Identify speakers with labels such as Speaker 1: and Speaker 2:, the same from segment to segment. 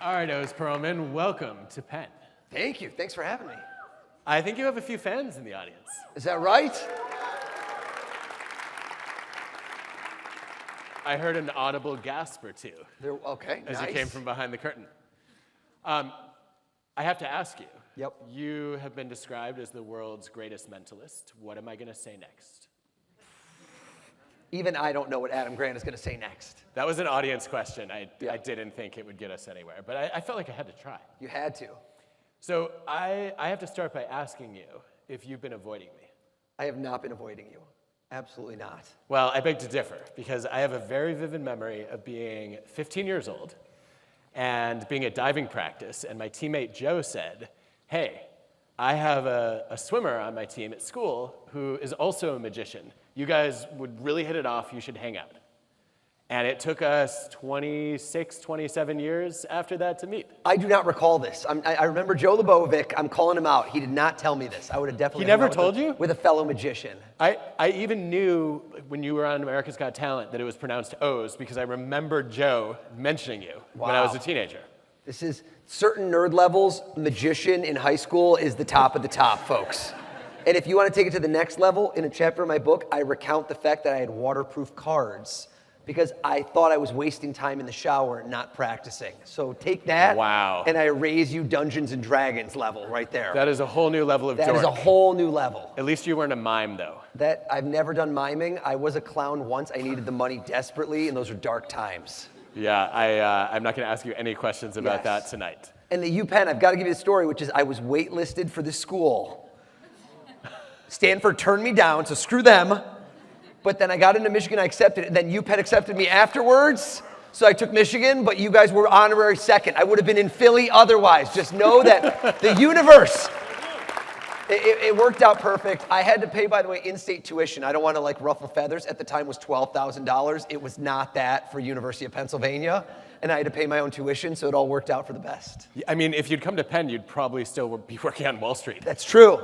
Speaker 1: All right, Pearlman, welcome to Penn.
Speaker 2: Thank you. Thanks for having me.
Speaker 1: I think you have a few fans in the audience.
Speaker 2: Is that right?
Speaker 1: I heard an audible gasp or two.
Speaker 2: Okay,
Speaker 1: as
Speaker 2: nice.
Speaker 1: you came from behind the curtain. I have to ask you.
Speaker 2: Yep.
Speaker 1: You have been described as the world's greatest mentalist. What am I going to say next?
Speaker 2: Even I don't know what Adam Grant is going to say next.
Speaker 1: That was an audience question. I didn't think it would get us anywhere, but I felt like I had to try.
Speaker 2: You had to.
Speaker 1: So I have to start by asking you if you've been avoiding me.
Speaker 2: I have not been avoiding you. Absolutely not.
Speaker 1: Well, I beg to differ, because I have a very vivid memory of being 15 years old and being at diving practice, and my teammate Joe said, hey, I have a swimmer on my team at school who is also a magician. You guys would really hit it off. You should hang out. And it took us 26, 27 years after that to meet.
Speaker 2: I do not recall this. I remember Joe Lebovic. I'm calling him out. He did not tell me this. I would have definitely.
Speaker 1: He never told you?
Speaker 2: With a fellow magician.
Speaker 1: I even knew when you were on America's Got Talent that it was pronounced O's because I remembered Joe mentioning you when I was a teenager.
Speaker 2: This is certain nerd levels. Magician in high school is the top of the top, folks. And if you want to take it to the next level, in a chapter of my book, I recount the fact that I had waterproof cards because I thought I was wasting time in the shower not practicing. So take that,
Speaker 1: wow,
Speaker 2: and I raise you Dungeons and Dragons level right there.
Speaker 1: That is a whole new level of dork.
Speaker 2: That is a whole new level.
Speaker 1: At least you weren't a mime, though.
Speaker 2: That I've never done miming. I was a clown once. I needed the money desperately, and those were dark times.
Speaker 1: Yeah, I'm not going to ask you any questions about that tonight.
Speaker 2: And the UPenn, I've got to give you the story, which is I was waitlisted for this school. Stanford turned me down, so screw them. But then I got into Michigan, I accepted it. And then UPenn accepted me afterwards. So I took Michigan, but you guys were honorary second. I would have been in Philly otherwise. Just know that the universe, it worked out perfect. I had to pay, by the way, in-state tuition. I don't want to like ruffle feathers. At the time it was $12,000. It was not that for University of Pennsylvania. And I had to pay my own tuition, so it all worked out for the best.
Speaker 1: I mean, if you'd come to Penn, you'd probably still be working on Wall Street.
Speaker 2: That's true.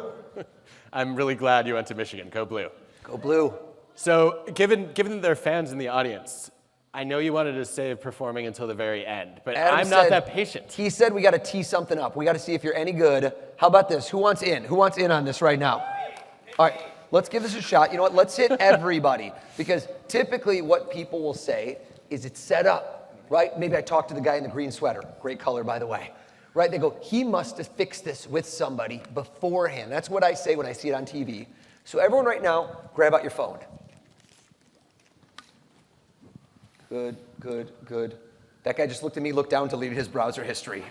Speaker 1: I'm really glad you went to Michigan. Go Blue.
Speaker 2: Go Blue.
Speaker 1: So given that there are fans in the audience, I know you wanted to save performing until the very end, but I'm not that patient.
Speaker 2: He said we got to tee something up. We got to see if you're any good. How about this? Who wants in? Who wants in on this right now? All right, let's give this a shot. You know what? Let's hit everybody, because typically what people will say is it's set up, right? Maybe I talked to the guy in the green sweater. Great color, by the way. Right? They go, he must have fixed this with somebody beforehand. That's what I say when I see it on TV. So everyone right now, grab out your phone. Good, good, good. That guy just looked at me, looked down, deleted his browser history.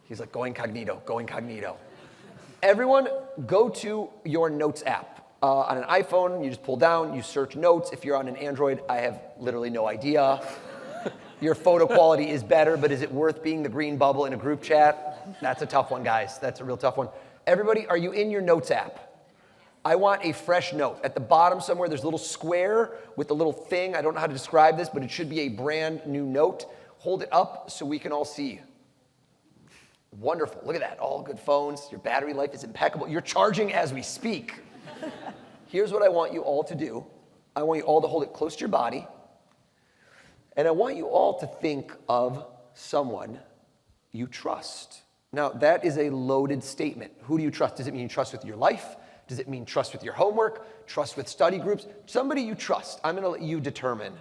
Speaker 2: He's like, go incognito, go incognito. Everyone, go to your Notes app. On an iPhone, you just pull down, you search Notes. If you're on an Android, I have literally no idea. Your photo quality is better, but is it worth being the green bubble in a group chat? That's a tough one, guys. That's a real tough one. Everybody, are you in your Notes app? I want a fresh note. At the bottom somewhere, there's a little square with a little thing. I don't know how to describe this, but it should be a brand new note. Hold it up so we can all see. Wonderful. Look at that. All good phones. Your battery life is impeccable. You're charging as we speak. Here's what I want you all to do. I want you all to hold it close to your body. And I want you all to think of someone you trust. Now, that is a loaded statement. Who do you trust? Does it mean you trust with your life? Does it mean trust with your homework? Trust with study groups? Somebody you trust. I'm going to let you determine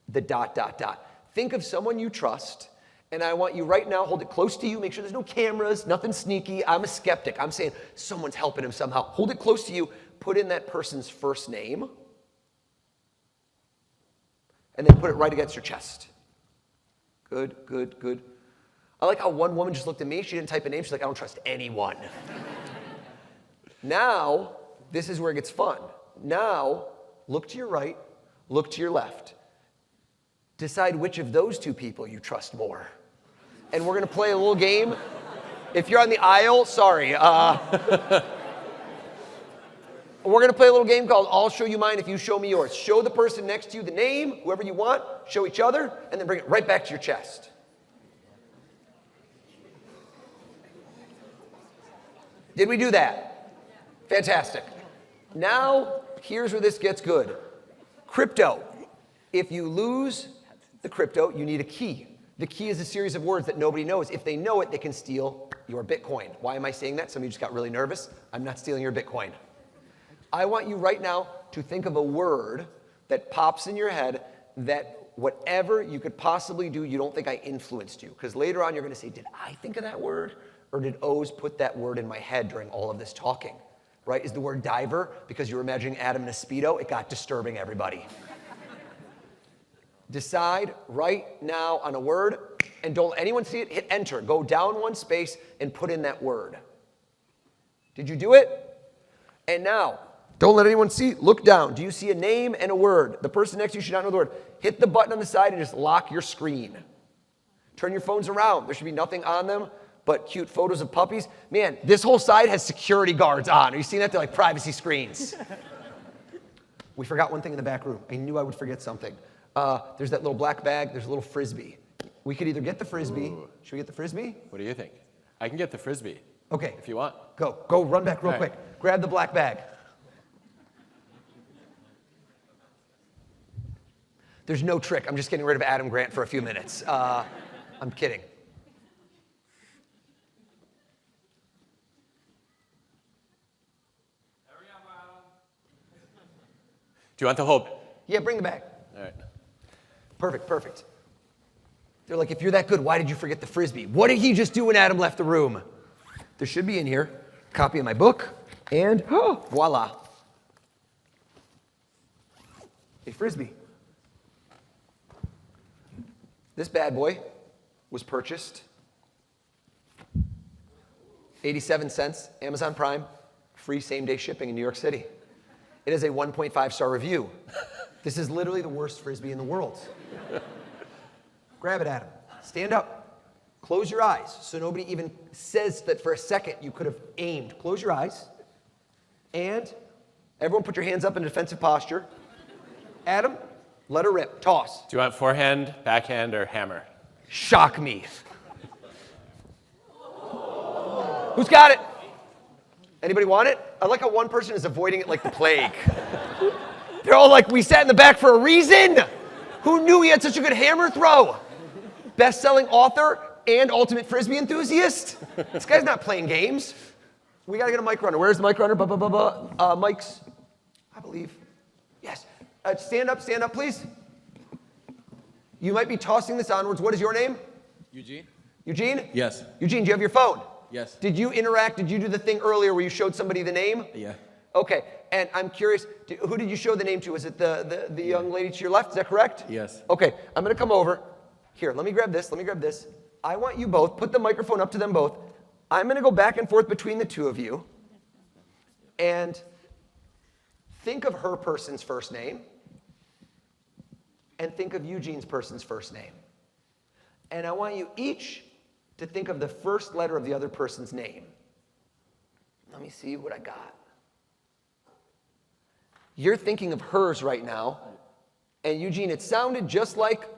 Speaker 2: the ... Think of someone you trust, and I want you right now, hold it close to you. Make sure there's no cameras, nothing sneaky. I'm a skeptic. I'm saying someone's helping him somehow. Hold it close to you. Put in that person's first name, and then put it right against your chest. Good, good, good. I like how one woman just looked at me. She didn't type a name. She's like, I don't trust anyone. Now, this is where it gets fun. Now, look to your right, look to your left. Decide which of those two people you trust more. And we're going to play a little game. If you're on the aisle, sorry. We're going to play a little game called I'll Show You Mine If You Show Me Yours. Show the person next to you the name, whoever you want, show each other, and then bring it right back to your chest. Did we do that? Fantastic. Now, here's where this gets good. Crypto. If you lose the crypto, you need a key. The key is a series of words that nobody knows. If they know it, they can steal your Bitcoin. Why am I saying that? Some of you just got really nervous. I'm not stealing your Bitcoin. I want you right now to think of a word that pops in your head that whatever you could possibly do, you don't think I influenced you. Because later on, you're going to say, did I think of that word? Or did O's put that word in my head during all of this talking? Right? Is the word diver because you were imagining Adam in a Speedo? It got disturbing, everybody. Decide right now on a word, and don't let anyone see it. Hit enter. Go down one space and put in that word. Did you do it? And now, don't let anyone see. Look down. Do you see a name and a word? The person next to you should not know the word. Hit the button on the side and just lock your screen. Turn your phones around. There should be nothing on them but cute photos of puppies. Man, this whole side has security guards on. Are you seeing that? They're like privacy screens. We forgot one thing in the back room. I knew I would forget something. There's that little black bag. There's a little Frisbee. We could either get the Frisbee. Ooh. Should we get the Frisbee?
Speaker 1: What do you think? I can get the Frisbee.
Speaker 2: Okay.
Speaker 1: If you want.
Speaker 2: Go, run back real quick. Grab the black bag. There's no trick. I'm just getting rid of Adam Grant for a few minutes. I'm kidding.
Speaker 1: Do you want the whole?
Speaker 2: Yeah, bring the bag.
Speaker 1: All right.
Speaker 2: Perfect. They're like, if you're that good, why did you forget the Frisbee? What did he just do when Adam left the room? There should be in here a copy of my book, and voila. A Frisbee. This bad boy was purchased 87 cents, Amazon Prime, free same-day shipping in New York City. It has a 1.5-star review. This is literally the worst Frisbee in the world. Grab it, Adam. Stand up. Close your eyes so nobody even says that for a second you could have aimed. Close your eyes. And everyone put your hands up in a defensive posture. Adam, let her rip. Toss.
Speaker 1: Do you want forehand, backhand, or hammer?
Speaker 2: Shock me. Who's got it? Anybody want it? I like how one person is avoiding it like the plague. They're all like, we sat in the back for a reason. Who knew he had such a good hammer throw? Best-selling author and ultimate Frisbee enthusiast? This guy's not playing games. We got to get a mic runner. Where's the mic runner? Mics, I believe. Yes. Stand up, please. You might be tossing this onwards. What is your name?
Speaker 3: Eugene?
Speaker 2: Eugene?
Speaker 3: Yes.
Speaker 2: Eugene, do you have your phone?
Speaker 3: Yes.
Speaker 2: Did you interact? Did you do the thing earlier where you showed somebody the name?
Speaker 3: Yeah.
Speaker 2: Okay. And I'm curious, who did you show the name to? Was it the young lady to your left? Is that correct?
Speaker 3: Yes.
Speaker 2: Okay. I'm going to come over. Here, let me grab this. I want you both, put the microphone up to them both. I'm going to go back and forth between the two of you. And think of her person's first name. And think of Eugene's person's first name. And I want you each to think of the first letter of the other person's name. Let me see what I got. You're thinking of hers right now. And Eugene, it sounded just like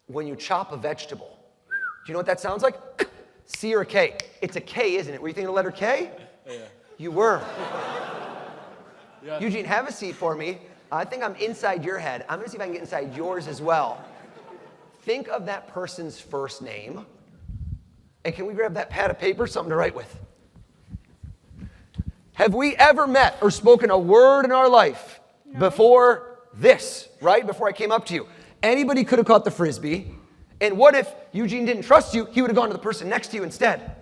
Speaker 2: when you chop a vegetable. Do you know what that sounds like? C or a K? It's a K, isn't it? Were you thinking of the letter K?
Speaker 1: Yeah.
Speaker 2: You were.
Speaker 1: Yeah.
Speaker 2: Eugene, have a seat for me. I think I'm inside your head. I'm going to see if I can get inside yours as well. Think of that person's first name. And can we grab that pad of paper, something to write with? Have we ever met or spoken a word in our life before this, right? Before I came up to you? Anybody could have caught the Frisbee. And what if Eugene didn't trust you? He would have gone to the person next to you instead.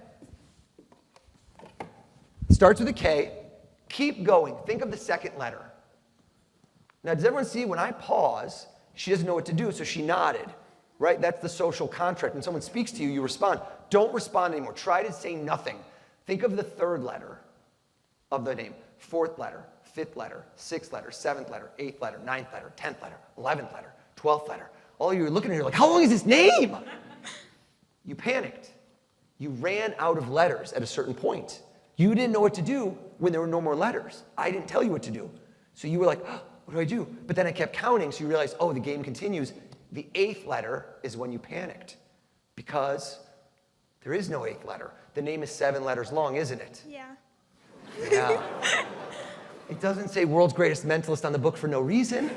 Speaker 2: Starts with a K. Keep going. Think of the second letter. Now, does everyone see when I pause, she doesn't know what to do, so she nodded, right? That's the social contract. When someone speaks to you, you respond. Don't respond anymore. Try to say nothing. Think of the third letter of the name, fourth letter, fifth letter, sixth letter, seventh letter, eighth letter, ninth letter, 10th letter, 11th letter, 12th letter. All of you are looking at her like, how long is this name? You panicked. You ran out of letters at a certain point. You didn't know what to do when there were no more letters. I didn't tell you what to do. So you were like, oh, what do I do? But then I kept counting, so you realized, oh, the game continues. The eighth letter is when you panicked because there is no eighth letter. The name is 7 letters long, isn't it?
Speaker 4: Yeah.
Speaker 2: Yeah. It doesn't say world's greatest mentalist on the book for no reason.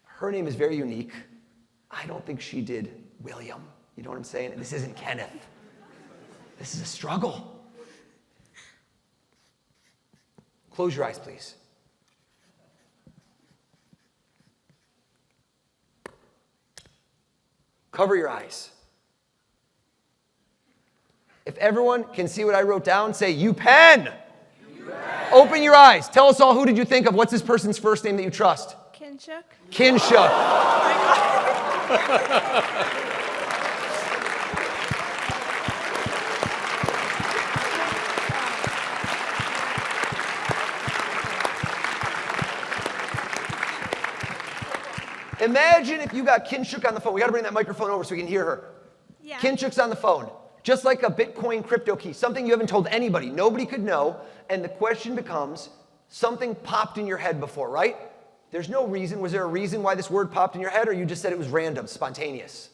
Speaker 2: Her name is very unique. I don't think she did William. You know what I'm saying? This isn't Kenneth. This is a struggle. Close your eyes, please. Cover your eyes. If everyone can see what I wrote down, say, UPenn. Open your eyes. Tell us all, who did you think of? What's this person's first name that you trust?
Speaker 3: Kinshuk.
Speaker 2: Kinshuk. Imagine if you got Kinshuk on the phone. We got to bring that microphone over so we can hear her.
Speaker 3: Yeah.
Speaker 2: Kinshuk's on the phone. Just like a Bitcoin crypto key, something you haven't told anybody. Nobody could know. And the question becomes, something popped in your head before, right? There's no reason. Was there a reason why this word popped in your head, or you just said it was random, spontaneous?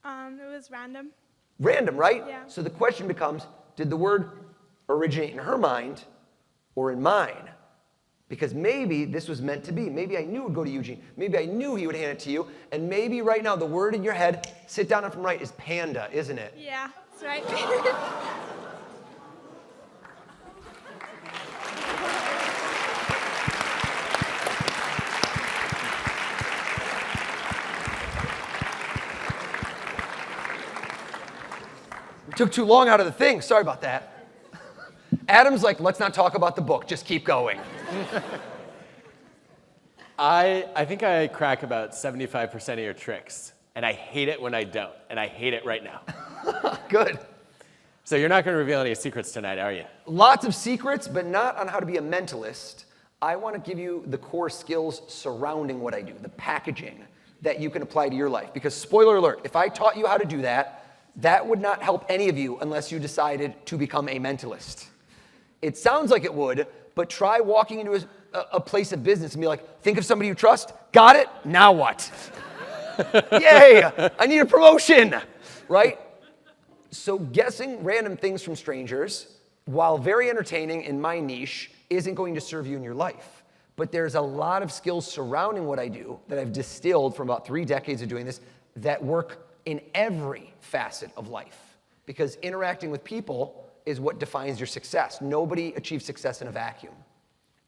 Speaker 3: It was random.
Speaker 2: Random, right?
Speaker 3: Yeah.
Speaker 2: So the question becomes, did the word originate in her mind or in mine? Because maybe this was meant to be. Maybe I knew it would go to Eugene. Maybe I knew he would hand it to you. And maybe right now the word in your head, sit down and from right, is panda, isn't it?
Speaker 3: Yeah, that's right.
Speaker 2: We took too long out of the thing. Sorry about that. Adam's like, let's not talk about the book. Just keep going.
Speaker 1: I think I crack about 75% of your tricks, and I hate it when I don't, and I hate it right now.
Speaker 2: Good.
Speaker 1: So you're not going to reveal any secrets tonight, are you?
Speaker 2: Lots of secrets, but not on how to be a mentalist. I want to give you the core skills surrounding what I do, the packaging that you can apply to your life. Because spoiler alert, if I taught you how to do that, that would not help any of you unless you decided to become a mentalist. It sounds like it would, but try walking into a place of business and be like, think of somebody you trust, got it, now what? Yay, I need a promotion, right? So guessing random things from strangers, while very entertaining in my niche, isn't going to serve you in your life. But there's a lot of skills surrounding what I do that I've distilled from about 3 decades of doing this that work in every facet of life. Because interacting with people is what defines your success. Nobody achieves success in a vacuum.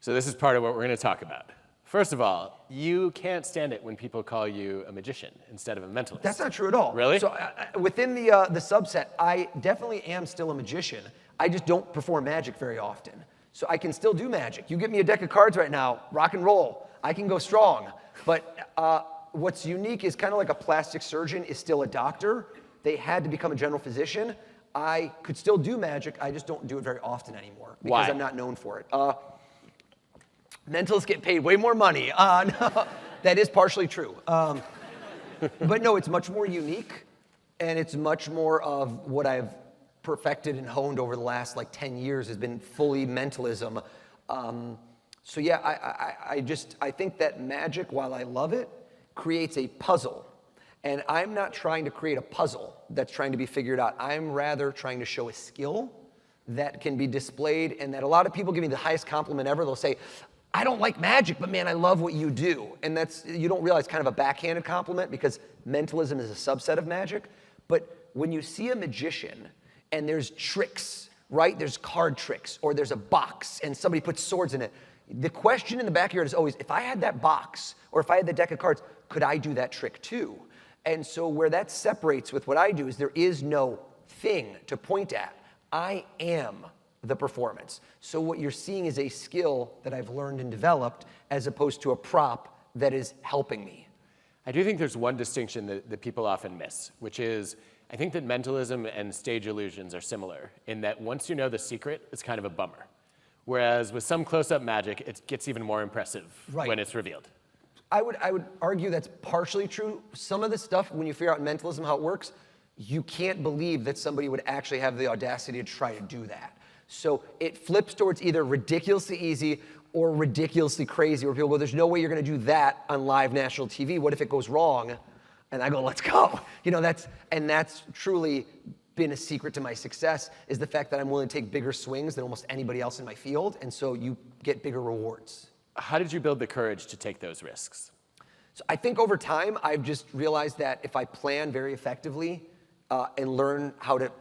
Speaker 1: So this is part of what we're going to talk about. First of all, you can't stand it when people call you a magician instead of a mentalist.
Speaker 2: That's not true at all.
Speaker 1: Really?
Speaker 2: So within the subset, I definitely am still a magician. I just don't perform magic very often. So I can still do magic. You give me a deck of cards right now, rock and roll. I can go strong. But what's unique is kind of like a plastic surgeon is still a doctor. They had to become a general physician. I could still do magic. I just don't do it very often anymore because
Speaker 1: Why?
Speaker 2: I'm not known for it. Mentalists get paid way more money. No, that is partially true. But no, it's much more unique, and it's much more of what I've perfected and honed over the last 10 years has been fully mentalism. So yeah, I think that magic, while I love it, creates a puzzle. And I'm not trying to create a puzzle that's trying to be figured out. I'm rather trying to show a skill that can be displayed, and that a lot of people give me the highest compliment ever. They'll say, I don't like magic, but man, I love what you do. And that's, you don't realize, kind of a backhanded compliment because mentalism is a subset of magic. But when you see a magician and there's tricks, right? There's card tricks, or there's a box and somebody puts swords in it. The question in the back of your head is always, if I had that box or if I had the deck of cards, could I do that trick too? And so where that separates with what I do is there is no thing to point at. I am the performance. So what you're seeing is a skill that I've learned and developed as opposed to a prop that is helping me.
Speaker 1: I do think there's one distinction that people often miss, which is I think that mentalism and stage illusions are similar in that once you know the secret, it's kind of a bummer. Whereas with some close-up magic, it gets even more impressive when it's revealed.
Speaker 2: I would argue that's partially true. Some of the stuff, when you figure out in mentalism how it works, you can't believe that somebody would actually have the audacity to try to do that. So it flips towards either ridiculously easy or ridiculously crazy, where people go, there's no way you're going to do that on live national TV. What if it goes wrong? And I go, let's go. You know, that's truly been a secret to my success is the fact that I'm willing to take bigger swings than almost anybody else in my field, and so you get bigger rewards.
Speaker 1: How did you build the courage to take those risks?
Speaker 2: So I think over time, I've just realized that if I plan very effectively and learn how to,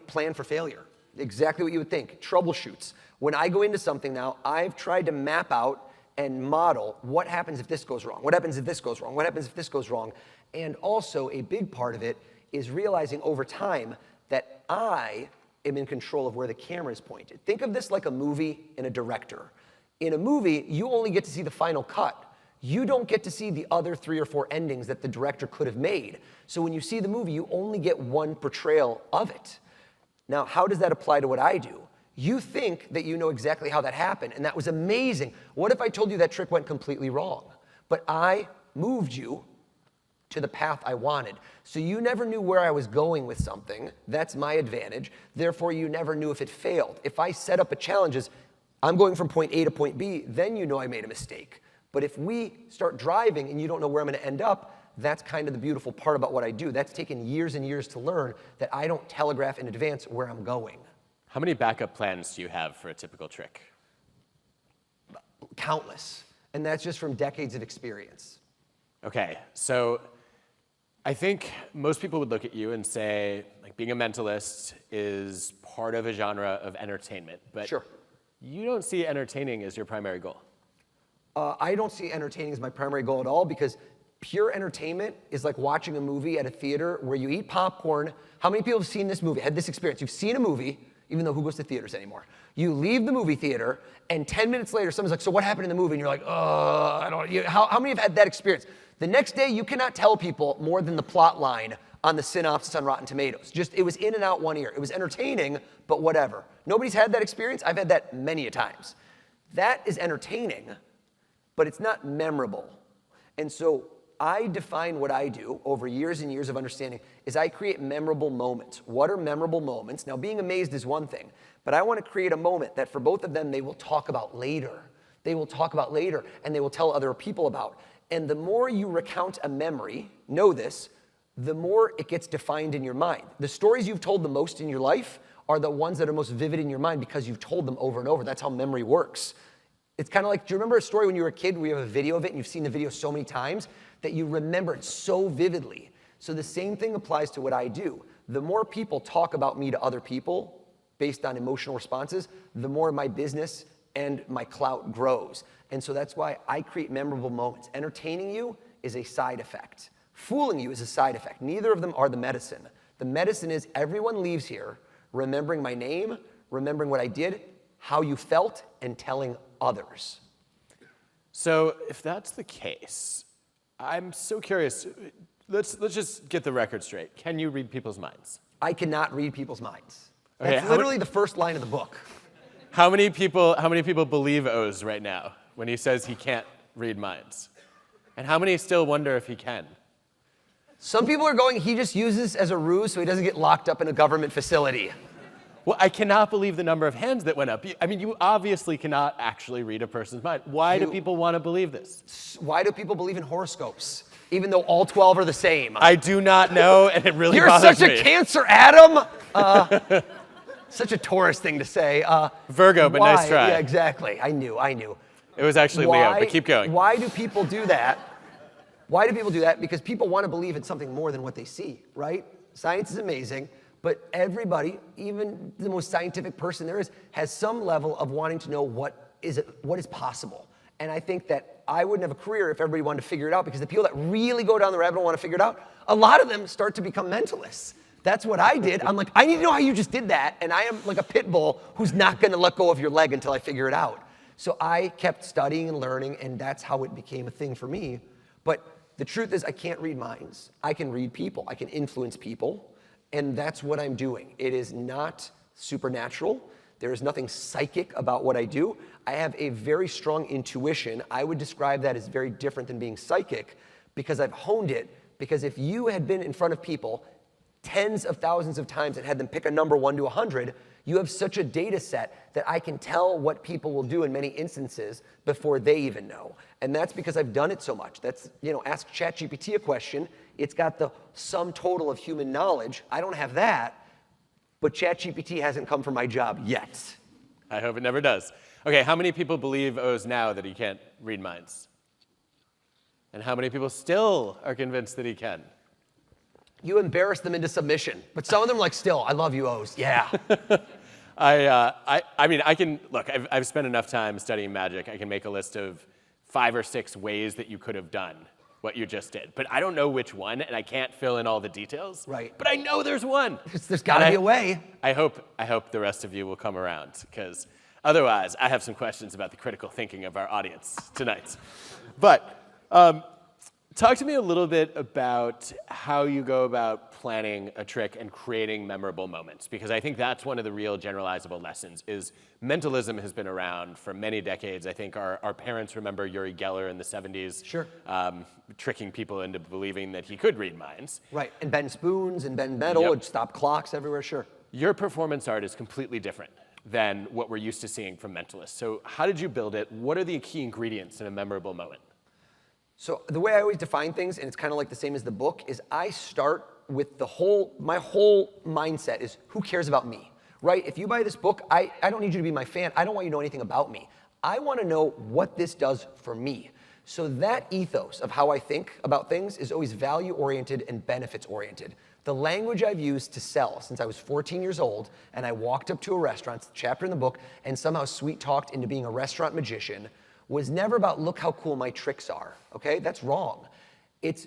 Speaker 2: plan for failure, exactly what you would think, troubleshoots. When I go into something now, I've tried to map out and model what happens if this goes wrong, what happens if this goes wrong, what happens if this goes wrong. And also a big part of it is realizing over time that I am in control of where the camera is pointed. Think of this like a movie and a director. In a movie, you only get to see the final cut. You don't get to see the other 3 or 4 endings that the director could have made. So when you see the movie, you only get one portrayal of it. Now, how does that apply to what I do? You think that you know exactly how that happened, and that was amazing. What if I told you that trick went completely wrong? But I moved you to the path I wanted. So you never knew where I was going with something. That's my advantage. Therefore, you never knew if it failed. If I set up a challenge as I'm going from point A to point B, then you know I made a mistake. But if we start driving and you don't know where I'm going to end up, that's kind of the beautiful part about what I do. That's taken years and years to learn, that I don't telegraph in advance where I'm going.
Speaker 1: How many backup plans do you have for a typical trick?
Speaker 2: Countless. And that's just from decades of experience.
Speaker 1: Okay, so I think most people would look at you and say, like, being a mentalist is part of a genre of entertainment, but
Speaker 2: Sure.
Speaker 1: You don't see entertaining as your primary goal.
Speaker 2: I don't see entertaining as my primary goal at all, because pure entertainment is like watching a movie at a theater where you eat popcorn. How many people have seen this movie, had this experience? You've seen a movie, even though who goes to theaters anymore? You leave the movie theater, and 10 minutes later, someone's like, so what happened in the movie? And you're like, I don't know. How many have had that experience? The next day, you cannot tell people more than the plot line on the synopsis on Rotten Tomatoes. Just, it was in and out one ear. It was entertaining, but whatever. Nobody's had that experience? I've had that many a times. That is entertaining, but it's not memorable. And so I define what I do over years and years of understanding is I create memorable moments. What are memorable moments? Now, being amazed is one thing, but I want to create a moment that for both of them, they will talk about later. They will talk about later, and they will tell other people about. And the more you recount a memory, know this, the more it gets defined in your mind. The stories you've told the most in your life are the ones that are most vivid in your mind because you've told them over and over. That's how memory works. It's kind of like, do you remember a story when you were a kid where you have a video of it and you've seen the video so many times that you remember it so vividly? So the same thing applies to what I do. The more people talk about me to other people based on emotional responses, the more my business and my clout grows. And so that's why I create memorable moments. Entertaining you is a side effect. Fooling you is a side effect. Neither of them are the medicine. The medicine is everyone leaves here remembering my name, remembering what I did, how you felt, and telling others.
Speaker 1: So if that's the case, I'm so curious. Let's just get the record straight. Can you read people's minds?
Speaker 2: I cannot read people's minds.
Speaker 1: Okay,
Speaker 2: That's literally the first line of the book.
Speaker 1: How many people believe Oz right now when he says he can't read minds? And how many still wonder if he can?
Speaker 2: Some people are going, he just uses as a ruse so he doesn't get locked up in a government facility.
Speaker 1: Well, I cannot believe the number of hands that went up. I mean, you obviously cannot actually read a person's mind. Why do people want to believe this?
Speaker 2: Why do people believe in horoscopes, even though all 12 are the same?
Speaker 1: I do not know, and it really
Speaker 2: You're
Speaker 1: bothers
Speaker 2: such
Speaker 1: me.
Speaker 2: a Cancer, Adam! Such a Taurus thing to say.
Speaker 1: Virgo, but
Speaker 2: why?
Speaker 1: nice try.
Speaker 2: Yeah, exactly. I knew.
Speaker 1: It was actually Leo, but keep going.
Speaker 2: Why do people do that? Why do people do that? Because people want to believe in something more than what they see, right? Science is amazing, but everybody, even the most scientific person there is, has some level of wanting to know what is possible. And I think that I wouldn't have a career if everybody wanted to figure it out, because the people that really go down the rabbit hole and want to figure it out, a lot of them start to become mentalists. That's what I did. I'm like, I need to know how you just did that, and I am like a pit bull who's not going to let go of your leg until I figure it out. So I kept studying and learning, and that's how it became a thing for me. But the truth is, I can't read minds. I can read people. I can influence people, and that's what I'm doing. It is not supernatural. There is nothing psychic about what I do. I have a very strong intuition. I would describe that as very different than being psychic, because I've honed it. Because if you had been in front of people tens of thousands of times and had them pick a number 1 to 100, you have such a data set that I can tell what people will do in many instances before they even know. And that's because I've done it so much. That's, ask ChatGPT a question. It's got the sum total of human knowledge. I don't have that, but ChatGPT hasn't come for my job yet.
Speaker 1: I hope it never does. Okay, how many people believe O's now that he can't read minds? And how many people still are convinced that he can?
Speaker 2: You embarrassed them into submission, but some of them like, still, I love you, O's. Yeah.
Speaker 1: I mean, I can, look, I've spent enough time studying magic. I can make a list of 5 or 6 ways that you could have done what you just did. But I don't know which one, and I can't fill in all the details.
Speaker 2: Right.
Speaker 1: But I know there's one.
Speaker 2: There's got to be a way.
Speaker 1: I hope the rest of you will come around, because otherwise, I have some questions about the critical thinking of our audience tonight. But talk to me a little bit about how you go about planning a trick and creating memorable moments, because I think that's one of the real generalizable lessons is mentalism has been around for many decades. I think our parents remember Uri Geller in the 70s.
Speaker 2: Sure.
Speaker 1: Tricking people into believing that he could read minds.
Speaker 2: Right, and bend spoons and bend metal and stop clocks everywhere, sure.
Speaker 1: Your performance art is completely different than what we're used to seeing from mentalists. So how did you build it? What are the key ingredients in a memorable moment?
Speaker 2: So the way I always define things, and it's kind of like the same as the book, is I start with my whole mindset is who cares about me, right? If you buy this book, I don't need you to be my fan. I don't want you to know anything about me. I want to know what this does for me. So that ethos of how I think about things is always value-oriented and benefits-oriented. The language I've used to sell since I was 14 years old, and I walked up to a restaurant, it's the chapter in the book, and somehow sweet-talked into being a restaurant magician, was never about look how cool my tricks are, okay? That's wrong. It's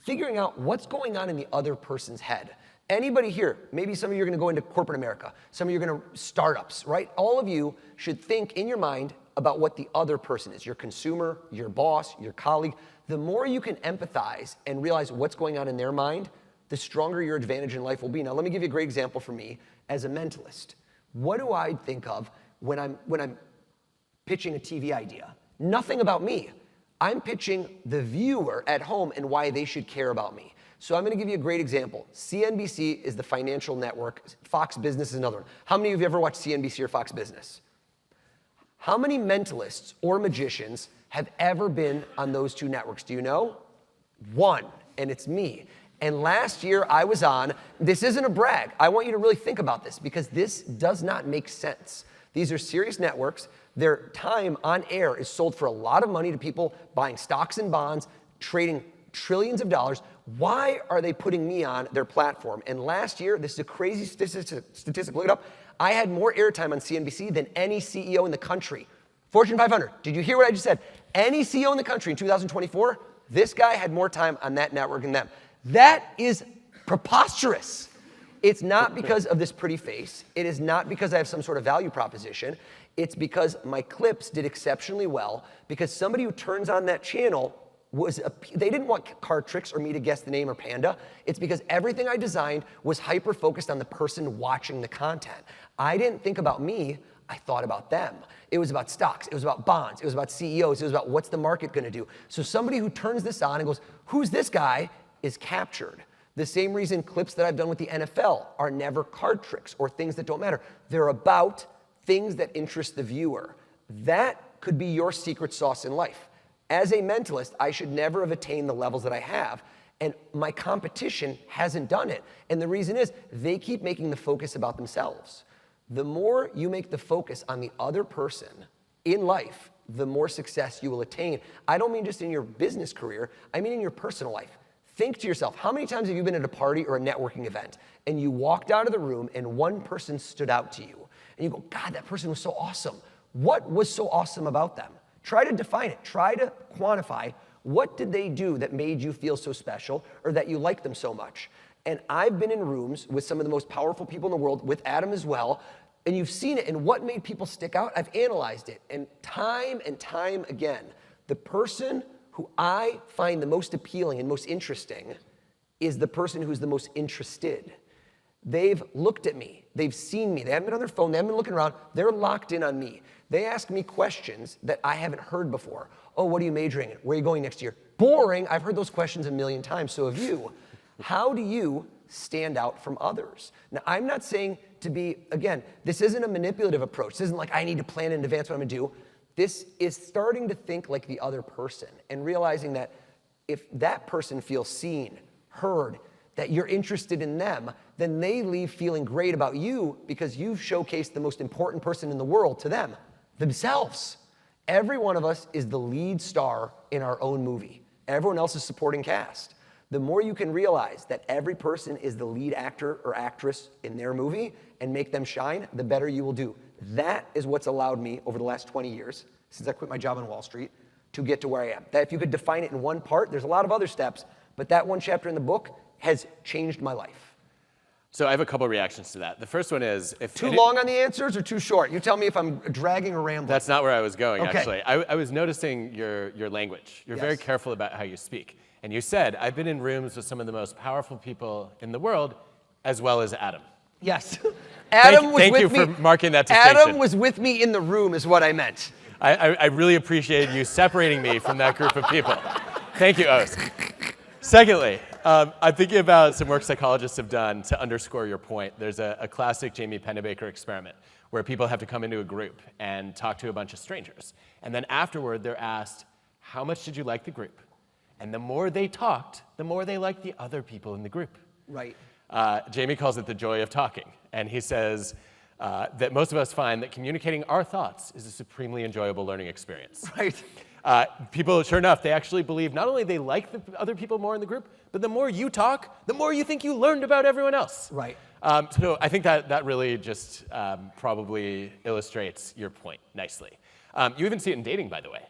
Speaker 2: figuring out what's going on in the other person's head. Anybody here, maybe some of you are gonna go into corporate America, some of you are gonna startups, right? All of you should think in your mind about what the other person is, your consumer, your boss, your colleague. The more you can empathize and realize what's going on in their mind, the stronger your advantage in life will be. Now, let me give you a great example for me as a mentalist. What do I think of when I'm pitching a TV idea? Nothing about me. I'm pitching the viewer at home and why they should care about me. So I'm gonna give you a great example. CNBC is the financial network. Fox Business is another one. How many of you ever watched CNBC or Fox Business? How many mentalists or magicians have ever been on those 2 networks? Do you know? 1, and it's me. And last year I was on, this isn't a brag. I want you to really think about this because this does not make sense. These are serious networks. Their time on air is sold for a lot of money to people buying stocks and bonds, trading trillions of dollars. Why are they putting me on their platform? And last year, this is a crazy statistic, look it up, I had more airtime on CNBC than any CEO in the country. Fortune 500, did you hear what I just said? Any CEO in the country in 2024, this guy had more time on that network than them. That is preposterous. It's not because of this pretty face. It is not because I have some sort of value proposition. It's because my clips did exceptionally well because somebody who turns on that channel they didn't want card tricks or me to guess the name or Panda. It's because everything I designed was hyper-focused on the person watching the content. I didn't think about me, I thought about them. It was about stocks, it was about bonds, it was about CEOs, it was about what's the market gonna do. So somebody who turns this on and goes, who's this guy, is captured. The same reason clips that I've done with the NFL are never card tricks or things that don't matter. They're about things that interest the viewer. That could be your secret sauce in life. As a mentalist, I should never have attained the levels that I have, and my competition hasn't done it. And the reason is, they keep making the focus about themselves. The more you make the focus on the other person in life, the more success you will attain. I don't mean just in your business career, I mean in your personal life. Think to yourself, how many times have you been at a party or a networking event, and you walked out of the room and one person stood out to you, and you go, God, that person was so awesome. What was so awesome about them? Try to define it. Try to quantify what did they do that made you feel so special or that you like them so much. And I've been in rooms with some of the most powerful people in the world, with Adam as well, and you've seen it. And what made people stick out? I've analyzed it. And time again, the person who I find the most appealing and most interesting is the person who's the most interested. They've looked at me. They've seen me. They haven't been on their phone. They haven't been looking around. They're locked in on me. They ask me questions that I haven't heard before. Oh, what are you majoring in? Where are you going next year? Boring. I've heard those questions a million times. So have you. How do you stand out from others? Now, I'm not saying to be, again, this isn't a manipulative approach. This isn't like I need to plan in advance what I'm going to do. This is starting to think like the other person and realizing that if that person feels seen, heard, that you're interested in them, then they leave feeling great about you because you've showcased the most important person in the world to them, themselves. Every one of us is the lead star in our own movie. Everyone else is supporting cast. The more you can realize that every person is the lead actor or actress in their movie and make them shine, the better you will do. That is what's allowed me over the last 20 years, since I quit my job on Wall Street, to get to where I am. That if you could define it in one part, there's a lot of other steps, but that one chapter in the book has changed my life.
Speaker 1: So I have a couple reactions to that. The first one is, if
Speaker 2: Too long on the answers or too short? You tell me if I'm dragging or rambling.
Speaker 1: That's not where I was going,
Speaker 2: Okay.
Speaker 1: actually. I was noticing your language. You're very
Speaker 2: Yes.
Speaker 1: careful about how you speak. And you said, I've been in rooms with some of the most powerful people in the world, as well as Adam.
Speaker 2: Yes. Adam was
Speaker 1: thank
Speaker 2: with
Speaker 1: you
Speaker 2: me.
Speaker 1: for marking that distinction.
Speaker 2: Adam was with me in the room is what I meant.
Speaker 1: I really appreciated you separating me from that group of people. Thank you, Os. Secondly, I'm thinking about some work psychologists have done to underscore your point. There's a classic Jamie Pennebaker experiment where people have to come into a group and talk to a bunch of strangers. And then afterward, they're asked, how much did you like the group? And the more they talked, the more they liked the other people in the group.
Speaker 2: Right.
Speaker 1: Jamie calls it the joy of talking. And he says that most of us find that communicating our thoughts is a supremely enjoyable learning experience.
Speaker 2: Right.
Speaker 1: People, sure enough, they actually believe not only they like the other people more in the group, but the more you talk, the more you think you learned about everyone else.
Speaker 2: Right.
Speaker 1: So I think that really just probably illustrates your point nicely. You even see it in dating, by the way.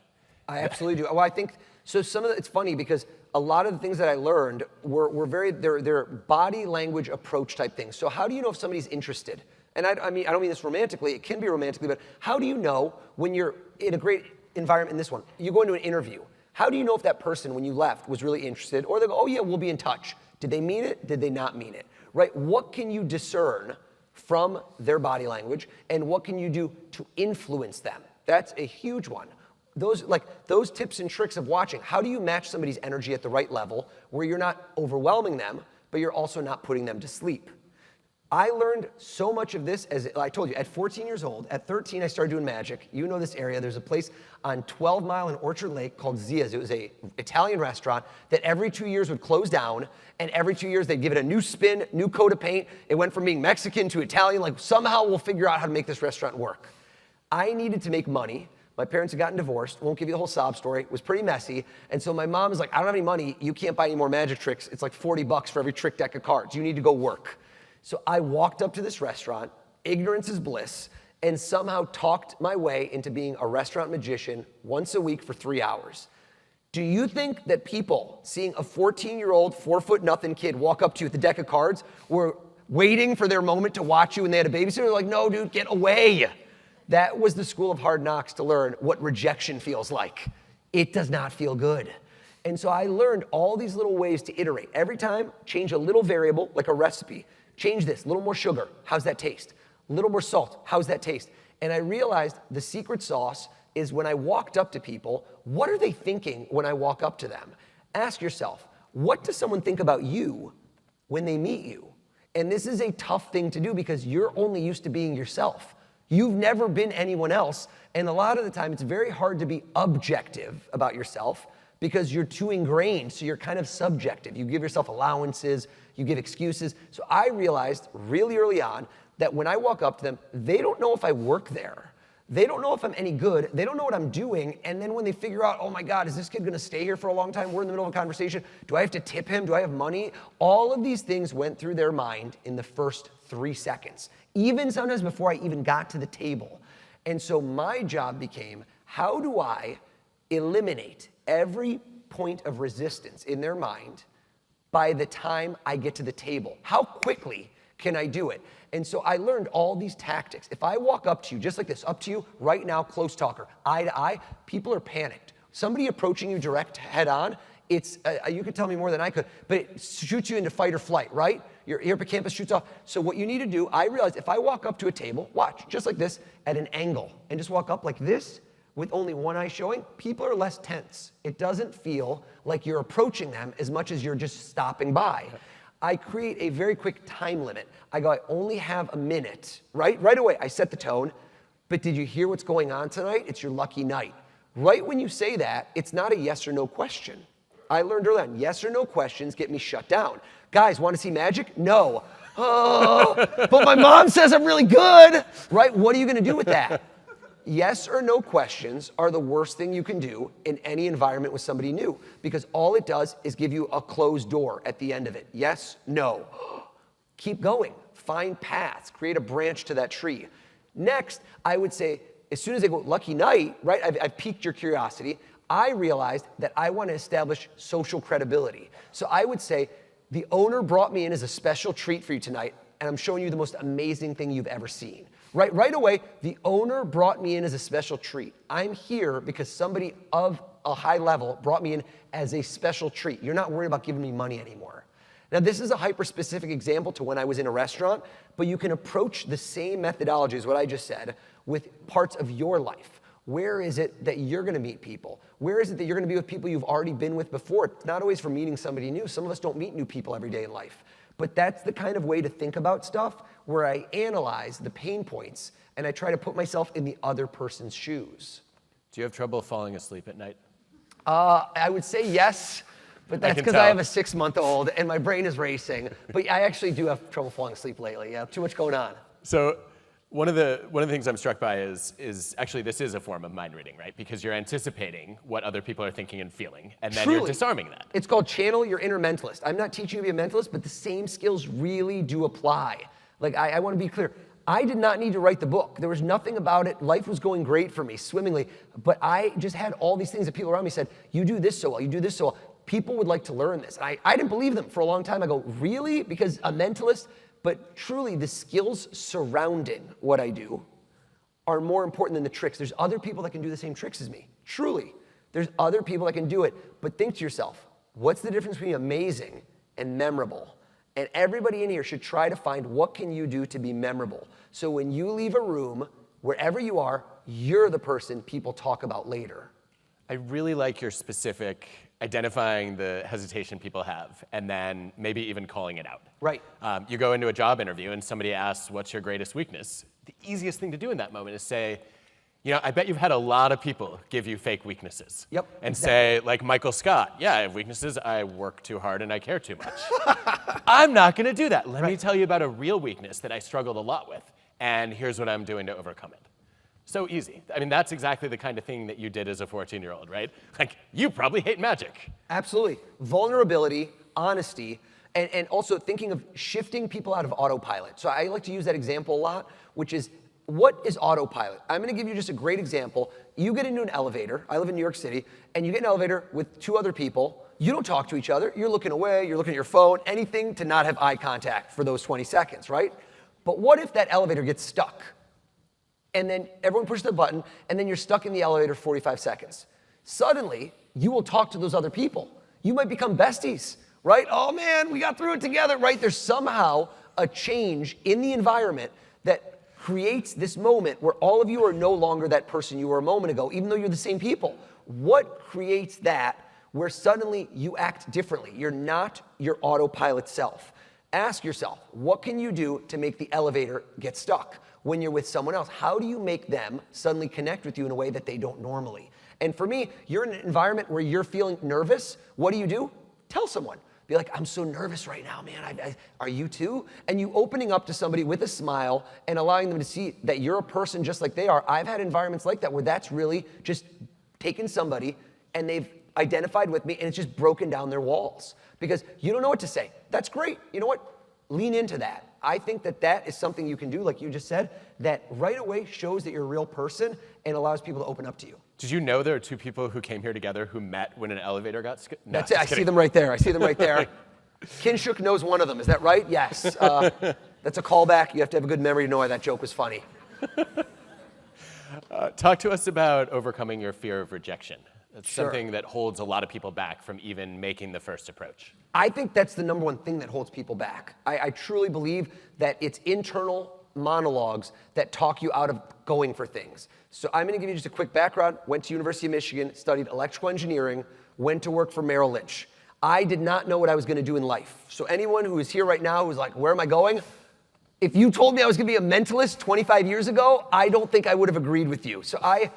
Speaker 2: I absolutely do. Well, I think, so some of the, it's funny because a lot of the things that I learned were very, they're body language approach type things. So how do you know if somebody's interested? And I mean, I don't mean this romantically, it can be romantically, but how do you know when you're in a great environment in this one? You go into an interview. How do you know if that person, when you left, was really interested? Or they go, oh yeah, we'll be in touch. Did they mean it? Did they not mean it? Right? What can you discern from their body language? And what can you do to influence them? That's a huge one. Those tips and tricks of watching. How do you match somebody's energy at the right level where you're not overwhelming them, but you're also not putting them to sleep? I learned so much of this, as I told you, at 14 years old. At 13, I started doing magic. You know this area. There's a place on 12 Mile in Orchard Lake called Zia's. It was an Italian restaurant that every 2 years would close down, and every 2 years they'd give it a new spin, new coat of paint. It went from being Mexican to Italian. Like, somehow we'll figure out how to make this restaurant work. I needed to make money. My parents had gotten divorced. Won't give you the whole sob story. It was pretty messy. And so my mom was like, I don't have any money. You can't buy any more magic tricks. It's like $40 for every trick deck of cards. You need to go work. So I walked up to this restaurant, ignorance is bliss, and somehow talked my way into being a restaurant magician once a week for 3 hours. Do you think that people seeing a 14-year-old, 4'0" kid walk up to you with a deck of cards were waiting for their moment to watch you and they had a babysitter? They're like, no, dude, get away. That was the school of hard knocks to learn what rejection feels like. It does not feel good. And so I learned all these little ways to iterate. Every time, change a little variable, like a recipe. Change this, a little more sugar, how's that taste? A little more salt, how's that taste? And I realized the secret sauce is when I walked up to people, what are they thinking when I walk up to them? Ask yourself, what does someone think about you when they meet you? And this is a tough thing to do because you're only used to being yourself. You've never been anyone else, and a lot of the time it's very hard to be objective about yourself because you're too ingrained, so you're kind of subjective. You give yourself allowances, you give excuses. So I realized really early on that when I walk up to them, they don't know if I work there. They don't know if I'm any good. They don't know what I'm doing. And then when they figure out, oh my God, is this kid gonna stay here for a long time? We're in the middle of a conversation. Do I have to tip him? Do I have money? All of these things went through their mind in the first 3 seconds, even sometimes before I even got to the table. And so my job became, how do I eliminate every point of resistance in their mind by the time I get to the table? How quickly can I do it? And so I learned all these tactics. If I walk up to you, just like this, up to you right now, close talker, eye to eye, people are panicked. Somebody approaching you direct head on, it's, you could tell me more than I could, but it shoots you into fight or flight, right? Your hippocampus shoots off. So what you need to do, I realized if I walk up to a table, watch, just like this, at an angle, and just walk up like this, with only one eye showing, people are less tense. It doesn't feel like you're approaching them as much as you're just stopping by. I create a very quick time limit. I go, I only have a minute, right? Right away, I set the tone. But did you hear what's going on tonight? It's your lucky night. Right when you say that, it's not a yes or no question. I learned early on, yes or no questions get me shut down. Guys, want to see magic? No. Oh, but my mom says I'm really good, right? What are you going to do with that? Yes or no questions are the worst thing you can do in any environment with somebody new, because all it does is give you a closed door at the end of it. Yes, no. Keep going. Find paths. Create a branch to that tree. Next, I would say, as soon as I go, lucky night, right? I've piqued your curiosity. I realized that I want to establish social credibility. So I would say, the owner brought me in as a special treat for you tonight, and I'm showing you the most amazing thing you've ever seen. Right away, the owner brought me in as a special treat. I'm here because somebody of a high level brought me in as a special treat. You're not worried about giving me money anymore. Now, this is a hyper-specific example to when I was in a restaurant, but you can approach the same methodology as what I just said with parts of your life. Where is it that you're going to meet people? Where is it that you're going to be with people you've already been with before? It's not always for meeting somebody new. Some of us don't meet new people every day in life. But that's the kind of way to think about stuff where I analyze the pain points and I try to put myself in the other person's shoes.
Speaker 1: Do you have trouble falling asleep at night?
Speaker 2: I would say yes, but that's because I have a 6-month-old and my brain is racing. But I actually do have trouble falling asleep lately. Yeah, too much going on.
Speaker 1: So one of the things I'm struck by is actually this is a form of mind reading, right? Because you're anticipating what other people are thinking and feeling, and then you're disarming that.
Speaker 2: It's called channel your inner mentalist. I'm not teaching you to be a mentalist, but the same skills really do apply. Like, I want to be clear. I did not need to write the book. There was nothing about it. Life was going great for me, swimmingly. But I just had all these things that people around me said, you do this so well, you do this so well. People would like to learn this. And I didn't believe them for a long time. I go, really? Because a mentalist? But truly, the skills surrounding what I do are more important than the tricks. There's other people that can do the same tricks as me. Truly. There's other people that can do it. But think to yourself, what's the difference between amazing and memorable? And everybody in here should try to find what can you do to be memorable. So when you leave a room, wherever you are, you're the person people talk about later.
Speaker 1: I really like your specific identifying the hesitation people have and then maybe even calling it out.
Speaker 2: Right.
Speaker 1: You go into a job interview and somebody asks, what's your greatest weakness? The easiest thing to do in that moment is say, I bet you've had a lot of people give you fake weaknesses.
Speaker 2: Yep.
Speaker 1: And
Speaker 2: exactly.
Speaker 1: say, like Michael Scott, yeah, I have weaknesses. I work too hard and I care too much. I'm not going to do that. Let me tell you about a real weakness that I struggled a lot with, and here's what I'm doing to overcome it. So easy. I mean, that's exactly the kind of thing that you did as a 14-year-old, right? Like, you probably hate magic.
Speaker 2: Absolutely. Vulnerability, honesty, and also thinking of shifting people out of autopilot. So I like to use that example a lot, which is, what is autopilot? I'm going to give you just a great example. You get into an elevator. I live in New York City. And you get in an elevator with 2 other people. You don't talk to each other. You're looking away. You're looking at your phone. Anything to not have eye contact for those 20 seconds, right? But what if that elevator gets stuck? And then everyone pushes the button, and then you're stuck in the elevator 45 seconds. Suddenly, you will talk to those other people. You might become besties, right? Oh man, we got through it together, right? There's somehow a change in the environment that creates this moment where all of you are no longer that person you were a moment ago, even though you're the same people. What creates that where suddenly you act differently? You're not your autopilot self. Ask yourself, what can you do to make the elevator get stuck? When you're with someone else, how do you make them suddenly connect with you in a way that they don't normally? And for me, you're in an environment where you're feeling nervous. What do? Tell someone. Be like, I'm so nervous right now, man. Are you too? And you opening up to somebody with a smile and allowing them to see that you're a person just like they are. I've had environments like that where that's really just taken somebody and they've identified with me and it's just broken down their walls. Because you don't know what to say. That's great. You know what? Lean into that. I think that that is something you can do, like you just said, that right away shows that you're a real person and allows people to open up to you.
Speaker 1: Did you know there are 2 people who came here together who met when an elevator got stuck? No,
Speaker 2: that's it. I see them right there. Kinshuk knows one of them. Is that right? Yes. That's a callback. You have to have a good memory to know why that joke was funny.
Speaker 1: Talk to us about overcoming your fear of rejection. That's
Speaker 2: Sure.
Speaker 1: something that holds a lot of people back from even making the first approach.
Speaker 2: I think that's the number one thing that holds people back. I truly believe that it's internal monologues that talk you out of going for things. So I'm going to give you just a quick background. Went to University of Michigan, studied electrical engineering, went to work for Merrill Lynch. I did not know what I was going to do in life. So anyone who is here right now who's like, where am I going? If you told me I was going to be a mentalist 25 years ago, I don't think I would have agreed with you. So I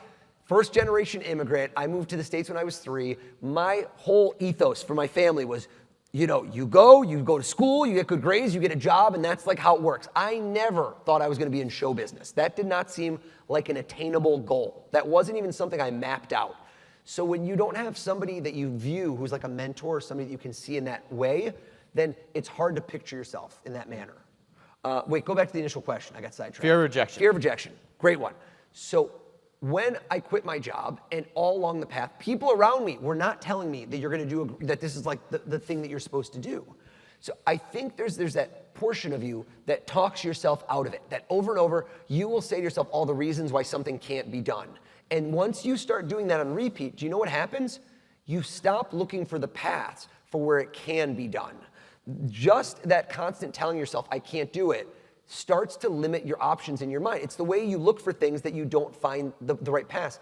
Speaker 2: First generation immigrant. I moved to the States when I was 3. My whole ethos for my family was, you go to school, you get good grades, you get a job, and that's like how it works. I never thought I was going to be in show business. That did not seem like an attainable goal. That wasn't even something I mapped out. So when you don't have somebody that you view who's like a mentor, somebody that you can see in that way, then it's hard to picture yourself in that manner. Wait, go back to the initial question. I got sidetracked.
Speaker 1: Fear of rejection.
Speaker 2: Fear of rejection. Great one. So when I quit my job and all along the path, people around me were not telling me that you're going to do, that this is like the thing that you're supposed to do. So I think there's that portion of you that talks yourself out of it, that over and over, you will say to yourself all the reasons why something can't be done. And once you start doing that on repeat, do you know what happens? You stop looking for the paths for where it can be done. Just that constant telling yourself, I can't do it, starts to limit your options in your mind. It's the way you look for things that you don't find the right paths.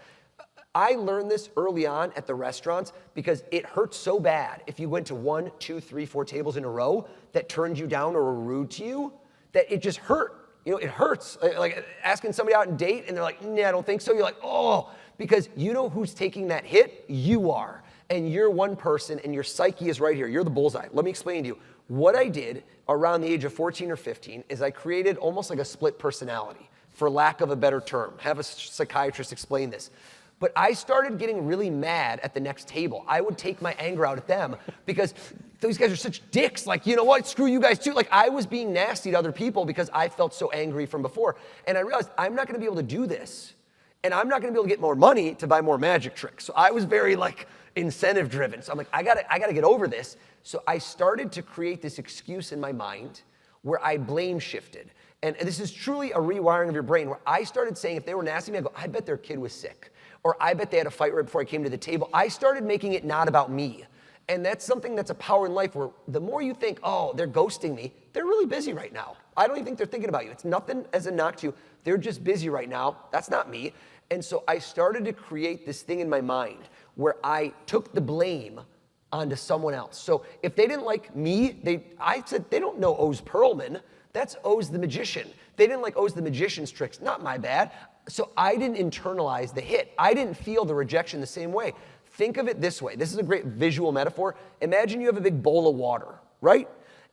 Speaker 2: I learned this early on at the restaurants because it hurts so bad if you went to 1, 2, 3, 4 tables in a row that turned you down or were rude to you, that it just hurt. It hurts. Like asking somebody out on a date and they're like, nah, I don't think so. You're like, oh, because you know who's taking that hit? You are. And you're one person and your psyche is right here. You're the bullseye. Let me explain to you. What I did around the age of 14 or 15 is I created almost like a split personality, for lack of a better term. Have a psychiatrist explain this. But I started getting really mad at the next table. I would take my anger out at them because those guys are such dicks. Like, you know what? Screw you guys too. Like, I was being nasty to other people because I felt so angry from before. And I realized I'm not going to be able to do this. And I'm not going to be able to get more money to buy more magic tricks. So I was very like incentive driven. So I'm like, I gotta get over this. So I started to create this excuse in my mind where I blame shifted. And this is truly a rewiring of your brain where I started saying if they were nasty to me, I go, I bet their kid was sick. Or I bet they had a fight right before I came to the table. I started making it not about me. And that's something that's a power in life where the more you think, oh, they're ghosting me, they're really busy right now. I don't even think they're thinking about you. It's nothing as a knock to you. They're just busy right now. That's not me. And so I started to create this thing in my mind where I took the blame onto someone else. So if they didn't like me, I said, they don't know O's Pearlman. That's O's the magician. They didn't like O's the magician's tricks. Not my bad. So I didn't internalize the hit. I didn't feel the rejection the same way. Think of it this way. This is a great visual metaphor. Imagine you have a big bowl of water, right?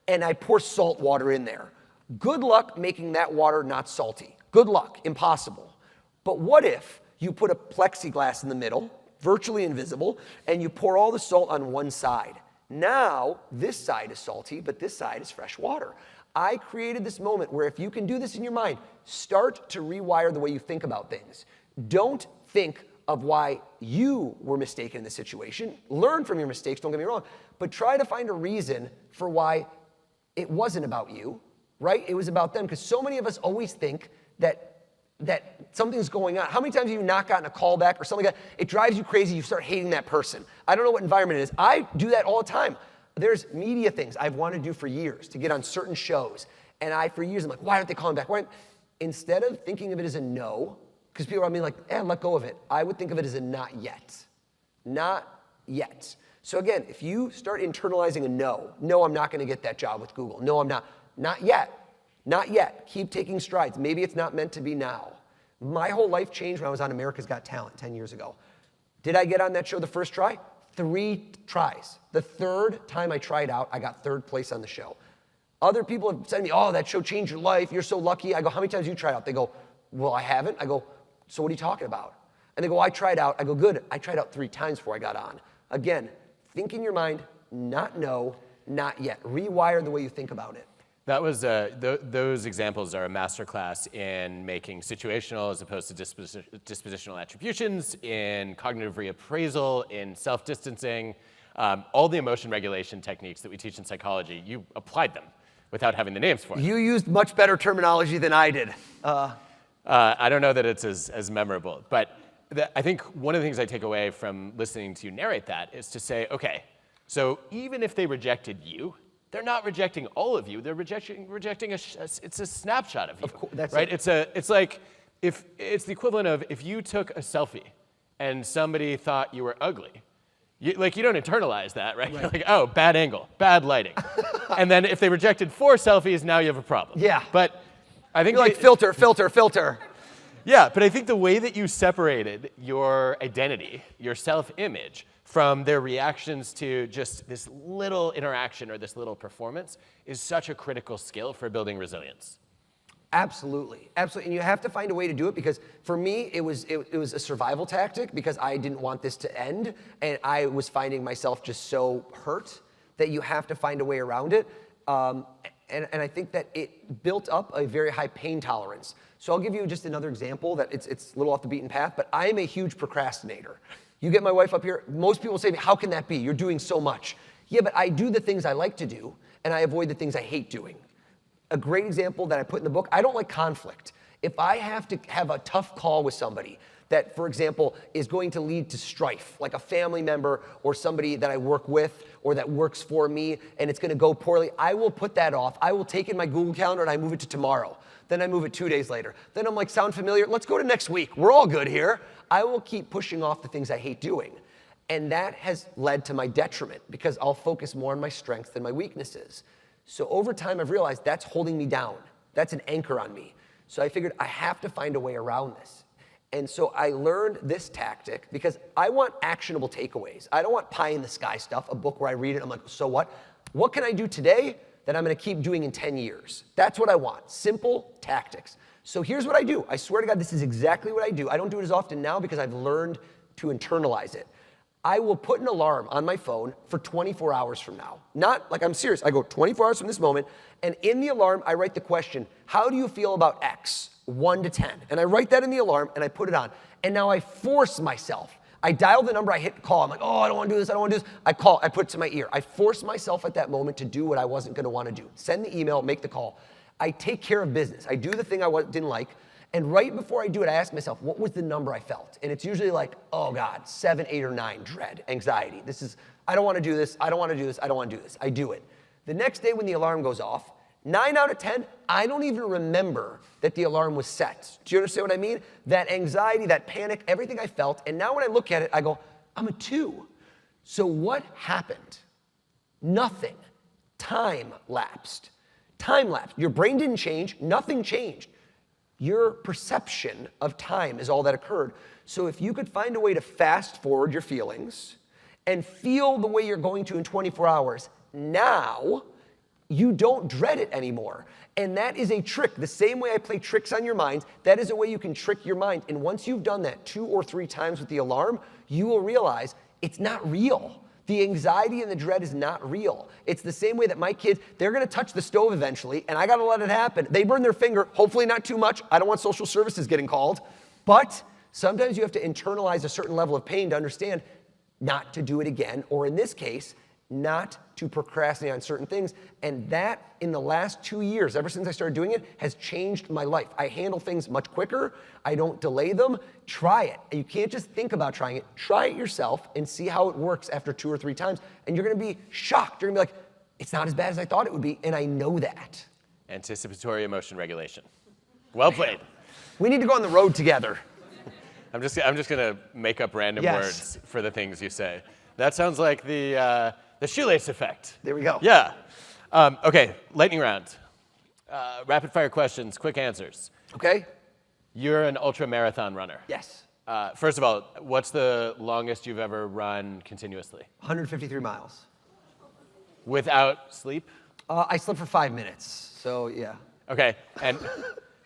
Speaker 2: And I pour salt water in there. Good luck making that water not salty. Good luck. Impossible. But what if you put a plexiglass in the middle, virtually invisible, and you pour all the salt on one side? Now, this side is salty, but this side is fresh water. I created this moment where if you can do this in your mind, start to rewire the way you think about things. Don't think of why you were mistaken in this situation. Learn from your mistakes, don't get me wrong, but try to find a reason for why it wasn't about you, right? It was about them, because so many of us always think that something's going on. How many times have you not gotten a call back or something like that? It drives you crazy, you start hating that person. I don't know what environment it is. I do that all the time. There's media things I've wanted to do for years, to get on certain shows. And for years, I'm like, why aren't they calling back? Instead of thinking of it as a no, because people are on me like, let go of it, I would think of it as a not yet. Not yet. So again, if you start internalizing a no, I'm not going to get that job with Google. No, I'm not yet. Not yet. Keep taking strides. Maybe it's not meant to be now. My whole life changed when I was on America's Got Talent 10 years ago. Did I get on that show the first try? 3 tries. The third time I tried out, I got 3rd place on the show. Other people have said to me, oh, that show changed your life. You're so lucky. I go, how many times have you tried out? They go, well, I haven't. I go, so what are you talking about? And they go, I tried out. I go, good. I tried out 3 times before I got on. Again, think in your mind, not no, not yet. Rewire the way you think about it.
Speaker 1: That was, those examples are a masterclass in making situational as opposed to dispositional attributions, in cognitive reappraisal, in self-distancing, all the emotion regulation techniques that we teach in psychology. You applied them without having the names for them.
Speaker 2: You used much better terminology than I did.
Speaker 1: I don't know that it's as memorable, but I think one of the things I take away from listening to you narrate that is to say, okay, so even if they rejected you, they're not rejecting all of you. They're rejecting it's a snapshot of you.
Speaker 2: Of course, that's
Speaker 1: right?
Speaker 2: it.
Speaker 1: It's like if it's the equivalent of if you took a selfie and somebody thought you were ugly. You don't internalize that, right? You're like, oh, bad angle, bad lighting. And then if they rejected 4 selfies, now you have a problem.
Speaker 2: Yeah.
Speaker 1: But I think
Speaker 2: you're like filter.
Speaker 1: Yeah, but I think the way that you separated your identity, your self-image, from their reactions to just this little interaction or this little performance is such a critical skill for building resilience.
Speaker 2: Absolutely, absolutely, and you have to find a way to do it because for me, it was a survival tactic because I didn't want this to end, and I was finding myself just so hurt that you have to find a way around it, and I think that it built up a very high pain tolerance. So I'll give you just another example that it's a little off the beaten path, but I am a huge procrastinator. You get my wife up here, most people say to me, how can that be? You're doing so much. Yeah, but I do the things I like to do, and I avoid the things I hate doing. A great example that I put in the book, I don't like conflict. If I have to have a tough call with somebody that, for example, is going to lead to strife, like a family member or somebody that I work with or that works for me, and it's gonna go poorly, I will put that off. I will take in my Google Calendar and I move it to tomorrow. Then I move it 2 days later. Then I'm like, sound familiar? Let's go to next week. We're all good here. I will keep pushing off the things I hate doing. And that has led to my detriment because I'll focus more on my strengths than my weaknesses. So over time, I've realized that's holding me down. That's an anchor on me. So I figured I have to find a way around this. And so I learned this tactic because I want actionable takeaways. I don't want pie in the sky stuff, a book where I read it, I'm like, so what? What can I do today that I'm gonna keep doing in 10 years? That's what I want, simple tactics. So here's what I do. I swear to God, this is exactly what I do. I don't do it as often now because I've learned to internalize it. I will put an alarm on my phone for 24 hours from now. Not like I'm serious. I go 24 hours from this moment, and in the alarm, I write the question, how do you feel about X, 1 to 10? And I write that in the alarm, and I put it on. And now I force myself. I dial the number, I hit call. I'm like, oh, I don't want to do this, I don't want to do this. I call, I put it to my ear. I force myself at that moment to do what I wasn't going to want to do. Send the email, make the call. I take care of business. I do the thing I didn't like. And right before I do it, I ask myself, what was the number I felt? And it's usually like, oh God, 7, 8, or 9, dread, anxiety. This is, I don't want to do this, I don't want to do this, I don't want to do this. I do it. The next day when the alarm goes off, 9 out of 10, I don't even remember that the alarm was set. Do you understand what I mean? That anxiety, that panic, everything I felt. And now when I look at it, I go, I'm a 2. So what happened? Nothing. Time lapsed. Time lapsed. Your brain didn't change, nothing changed. Your perception of time is all that occurred. So if you could find a way to fast forward your feelings and feel the way you're going to in 24 hours, now you don't dread it anymore. And that is a trick. The same way I play tricks on your mind, that is a way you can trick your mind. And once you've done that 2 or 3 times with the alarm, you will realize it's not real. The anxiety and the dread is not real. It's the same way that my kids, they're gonna touch the stove eventually, and I gotta let it happen. They burn their finger, hopefully not too much. I don't want social services getting called. But sometimes you have to internalize a certain level of pain to understand not to do it again, or in this case, not to procrastinate on certain things. And that, in the last 2 years, ever since I started doing it, has changed my life. I handle things much quicker. I don't delay them. Try it. You can't just think about trying it. Try it yourself and see how it works after 2 or 3 times. And you're gonna be shocked. You're gonna be like, it's not as bad as I thought it would be, and I know that.
Speaker 1: Anticipatory emotion regulation. Well played.
Speaker 2: We need to go on the road together.
Speaker 1: I'm just gonna make up random words for the things you say. That sounds like the shoelace effect.
Speaker 2: There we go.
Speaker 1: Yeah. Okay, lightning round. Rapid fire questions, quick answers.
Speaker 2: Okay?
Speaker 1: You're an ultra marathon runner.
Speaker 2: Yes.
Speaker 1: First of all, what's the longest you've ever run continuously?
Speaker 2: 153 miles.
Speaker 1: Without sleep?
Speaker 2: I slept for 5 minutes, so yeah.
Speaker 1: Okay, and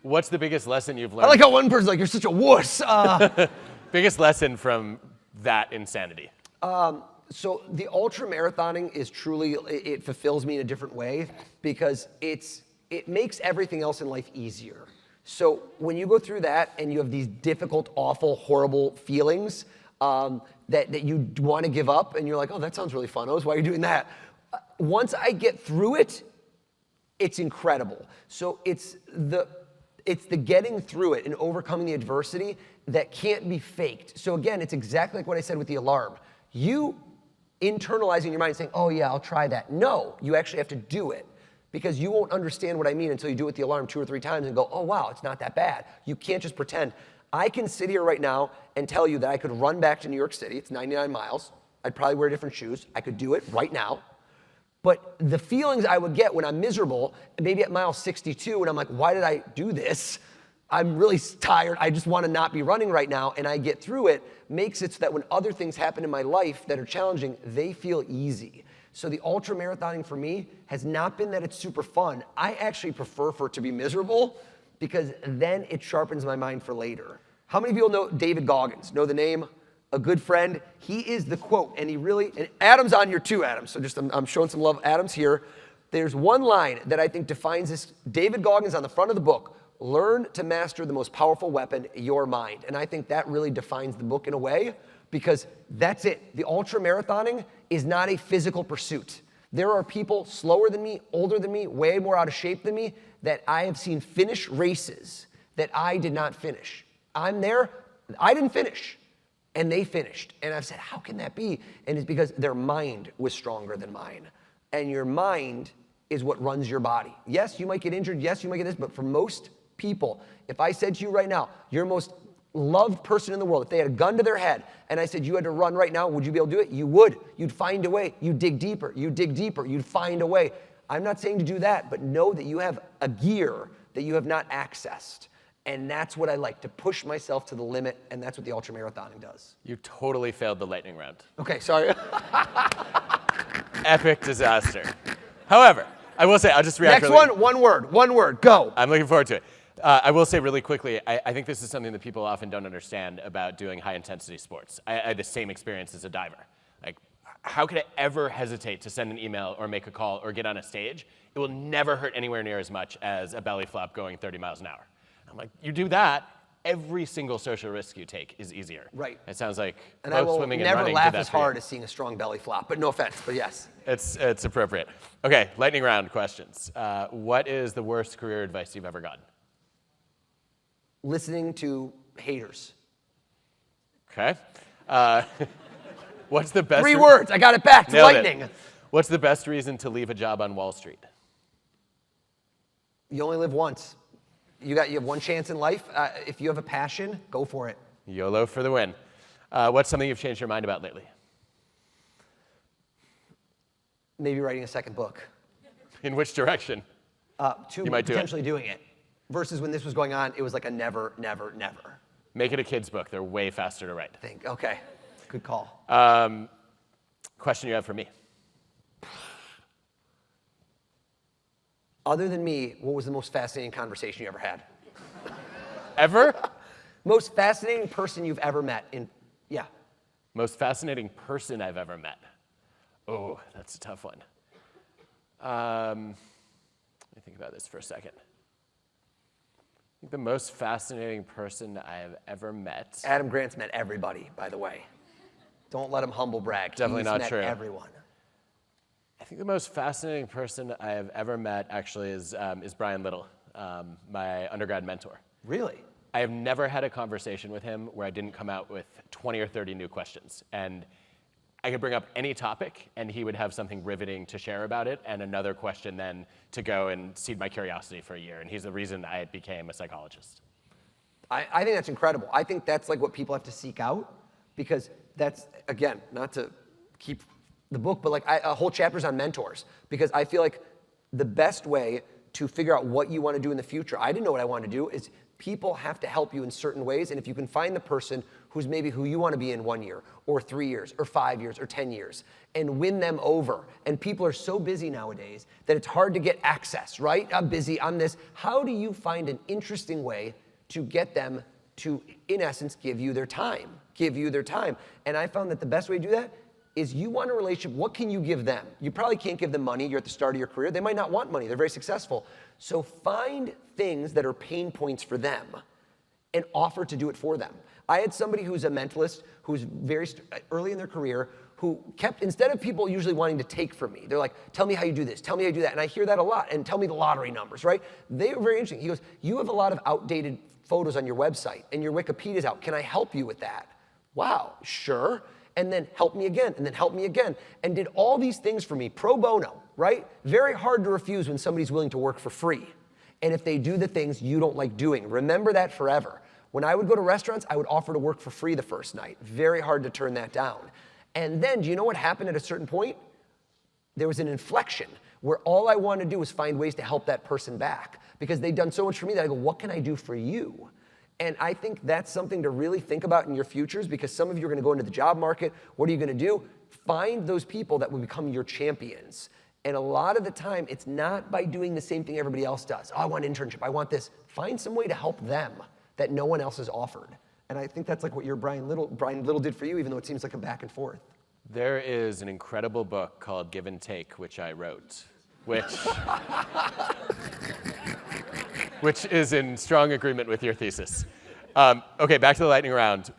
Speaker 1: what's the biggest lesson you've learned?
Speaker 2: I like how one person's like, you're such a wuss.
Speaker 1: Biggest lesson from that insanity?
Speaker 2: So the ultra marathoning is truly, it fulfills me in a different way because it makes everything else in life easier. So when you go through that and you have these difficult, awful, horrible feelings that you want to give up and you're like, oh, that sounds really fun. Why are you doing that? Once I get through it, it's incredible. So it's the getting through it and overcoming the adversity that can't be faked. So again, it's exactly like what I said with the alarm. You internalizing your mind saying, oh yeah, I'll try that. No, you actually have to do it because you won't understand what I mean until you do it with the alarm 2 or 3 times and go, oh wow, it's not that bad. You can't just pretend. I can sit here right now and tell you that I could run back to New York City. It's 99 miles. I'd probably wear different shoes. I could do it right now. But the feelings I would get when I'm miserable, maybe at mile 62, and I'm like, why did I do this? I'm really tired, I just want to not be running right now, and I get through it, makes it so that when other things happen in my life that are challenging, they feel easy. So the ultra marathoning for me has not been that it's super fun. I actually prefer for it to be miserable because then it sharpens my mind for later. How many people know David Goggins? Know the name? A good friend. He is the quote, and and Adam's on here too, Adam. So I'm showing some love. Adam's here. There's one line that I think defines this. David Goggins on the front of the book, learn to master the most powerful weapon, your mind. And I think that really defines the book in a way because that's it. The ultra marathoning is not a physical pursuit. There are people slower than me, older than me, way more out of shape than me that I have seen finish races that I did not finish. I'm there, I didn't finish, and they finished. And I've said, how can that be? And it's because their mind was stronger than mine. And your mind is what runs your body. Yes, you might get injured, yes, you might get this, but for most people, if I said to you right now, your most loved person in the world, if they had a gun to their head, and I said you had to run right now, would you be able to do it? You would. You'd find a way. You'd dig deeper. You'd find a way. I'm not saying to do that, but know that you have a gear that you have not accessed. And that's what I like, to push myself to the limit, and that's what the ultramarathoning does.
Speaker 1: You totally failed the lightning round.
Speaker 2: Okay, sorry.
Speaker 1: Epic disaster. However, I will say, I'll just react
Speaker 2: Next
Speaker 1: really...
Speaker 2: one word, go.
Speaker 1: I'm looking forward to it. I will say really quickly, I think this is something that people often don't understand about doing high-intensity sports. I had the same experience as a diver. Like, how could I ever hesitate to send an email or make a call or get on a stage? It will never hurt anywhere near as much as a belly flop going 30 miles an hour. I'm like, you do that, every single social risk you take is easier.
Speaker 2: Right.
Speaker 1: It sounds like
Speaker 2: and
Speaker 1: both
Speaker 2: I will
Speaker 1: swimming and
Speaker 2: never
Speaker 1: running
Speaker 2: laugh
Speaker 1: did that
Speaker 2: as
Speaker 1: for you.
Speaker 2: hard as seeing a strong belly flop, but no offense, but yes.
Speaker 1: It's appropriate. Okay, lightning round questions. What is the worst career advice you've ever gotten?
Speaker 2: Listening to haters.
Speaker 1: Okay. What's the best?
Speaker 2: 3 words, I got it back,
Speaker 1: Nailed
Speaker 2: lightning.
Speaker 1: It. What's the best reason to leave a job on Wall Street?
Speaker 2: You only live once. You have one chance in life. If you have a passion, go for it.
Speaker 1: YOLO for the win. What's something you've changed your mind about lately?
Speaker 2: Maybe writing a second book.
Speaker 1: In which direction?
Speaker 2: To potentially doing it. Versus when this was going on, it was like a never, never, never.
Speaker 1: Make it a kid's book. They're way faster to write.
Speaker 2: Okay, good call.
Speaker 1: Question you have for me?
Speaker 2: Other than me, what was the most fascinating conversation you ever had?
Speaker 1: Ever?
Speaker 2: Most fascinating person you've ever met yeah.
Speaker 1: Most fascinating person I've ever met. Oh, that's a tough one. Let me think about this for a second. I think the most fascinating person I have ever met.
Speaker 2: Adam Grant's met everybody, by the way. Don't let him humble brag.
Speaker 1: Definitely
Speaker 2: He's
Speaker 1: not
Speaker 2: met
Speaker 1: true.
Speaker 2: Everyone.
Speaker 1: I think the most fascinating person I have ever met actually is Brian Little, my undergrad mentor.
Speaker 2: Really?
Speaker 1: I have never had a conversation with him where I didn't come out with 20 or 30 new questions. And I could bring up any topic, and he would have something riveting to share about it, and another question then to go and seed my curiosity for a year. And he's the reason I became a psychologist.
Speaker 2: I think that's incredible. I think that's like what people have to seek out, because that's, again, not to keep the book, but like a whole chapter's on mentors, because I feel like the best way to figure out what you want to do in the future, I didn't know what I wanted to do, is people have to help you in certain ways, and if you can find the person who's maybe who you want to be in 1 year, or 3 years, or 5 years, or 10 years, and win them over. And people are so busy nowadays that it's hard to get access, right? I'm busy, I'm this. How do you find an interesting way to get them to, in essence, give you their time? And I found that the best way to do that is you want a relationship, what can you give them? You probably can't give them money, you're at the start of your career. They might not want money, they're very successful. So find things that are pain points for them and offer to do it for them. I had somebody who's a mentalist, who's very early in their career, who kept, instead of people usually wanting to take from me, they're like, tell me how you do this, tell me how you do that. And I hear that a lot, and tell me the lottery numbers, right? They were very interesting. He goes, you have a lot of outdated photos on your website, and your Wikipedia's out. Can I help you with that? Wow, sure. And then help me again, and then help me again. And did all these things for me, pro bono, right? Very hard to refuse when somebody's willing to work for free. And if they do the things you don't like doing, remember that forever. When I would go to restaurants, I would offer to work for free the first night. Very hard to turn that down. And then, do you know what happened at a certain point? There was an inflection where all I want to do is find ways to help that person back because they've done so much for me that I go, what can I do for you? And I think that's something to really think about in your futures because some of you are going to go into the job market. What are you going to do? Find those people that will become your champions. And a lot of the time, it's not by doing the same thing everybody else does. Oh, I want an internship. I want this. Find some way to help them that no one else has offered. And I think that's like what your Brian Little did for you, even though it seems like a back and forth.
Speaker 1: There is an incredible book called Give and Take, which I wrote, which is in strong agreement with your thesis. Okay, back to the lightning round.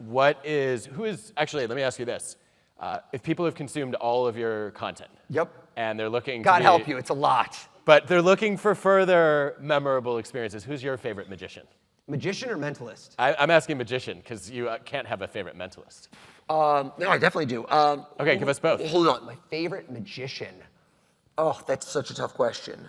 Speaker 1: Actually, let me ask you this. If people have consumed all of your content.
Speaker 2: Yep.
Speaker 1: And they're looking
Speaker 2: God help you, it's a lot.
Speaker 1: But they're looking for further memorable experiences. Who's your favorite magician?
Speaker 2: Magician or mentalist?
Speaker 1: I'm asking magician, because you can't have a favorite mentalist.
Speaker 2: No, I definitely do.
Speaker 1: Okay, give us both.
Speaker 2: Hold on, my favorite magician. Oh, that's such a tough question.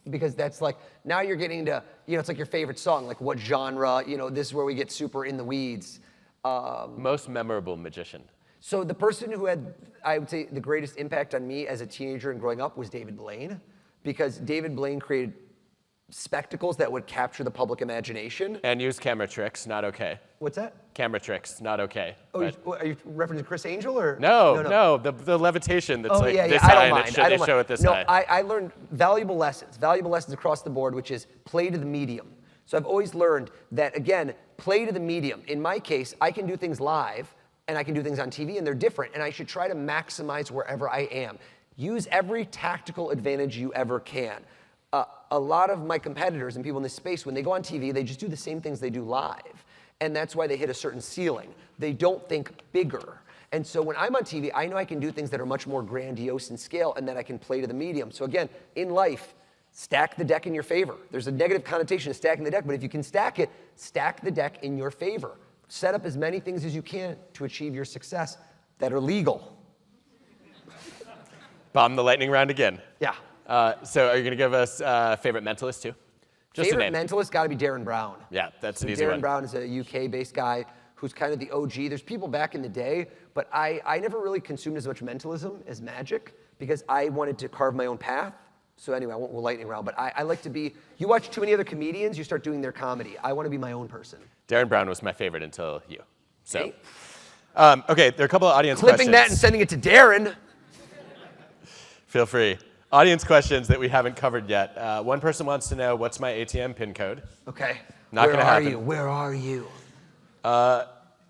Speaker 2: Because that's like, now you're getting to, it's like your favorite song, like what genre, this is where we get super in the weeds.
Speaker 1: Most memorable magician.
Speaker 2: So the person who had, I would say, the greatest impact on me as a teenager and growing up was David Blaine. Because David Blaine created spectacles that would capture the public imagination.
Speaker 1: And use camera tricks, not okay.
Speaker 2: What's that?
Speaker 1: Camera tricks, not okay.
Speaker 2: Oh, are you referencing Chris Angel or?
Speaker 1: No, the levitation that's this
Speaker 2: I
Speaker 1: high
Speaker 2: don't
Speaker 1: and
Speaker 2: mind.
Speaker 1: they show it this high.
Speaker 2: I learned valuable lessons across the board, which is play to the medium. So I've always learned that, again, play to the medium. In my case, I can do things live and I can do things on TV and they're different and I should try to maximize wherever I am. Use every tactical advantage you ever can. A lot of my competitors and people in this space, when they go on TV, they just do the same things they do live. And that's why they hit a certain ceiling. They don't think bigger. And so when I'm on TV, I know I can do things that are much more grandiose in scale and that I can play to the medium. So again, in life, stack the deck in your favor. There's a negative connotation to stacking the deck, but if you can stack it, stack the deck in your favor. Set up as many things as you can to achieve your success that are legal.
Speaker 1: Bomb the lightning round again.
Speaker 2: Yeah.
Speaker 1: So are you going to give us favorite mentalist too? Just
Speaker 2: favorite mentalist got to be Darren Brown.
Speaker 1: Yeah, that's an easy one.
Speaker 2: Darren Brown is a UK-based guy who's kind of the OG. There's people back in the day, but I never really consumed as much mentalism as magic because I wanted to carve my own path. So anyway, I won't go lightning round, but I like to be, you watch too many other comedians, you start doing their comedy. I want to be my own person.
Speaker 1: Darren Brown was my favorite until you. So,
Speaker 2: Hey.
Speaker 1: Okay, there are a couple of audience
Speaker 2: Clipping
Speaker 1: questions.
Speaker 2: that and sending it to Darren.
Speaker 1: Feel free. Audience questions that we haven't covered yet. One person wants to know, what's my ATM PIN code?
Speaker 2: Okay.
Speaker 1: Not going to happen.
Speaker 2: Where are you?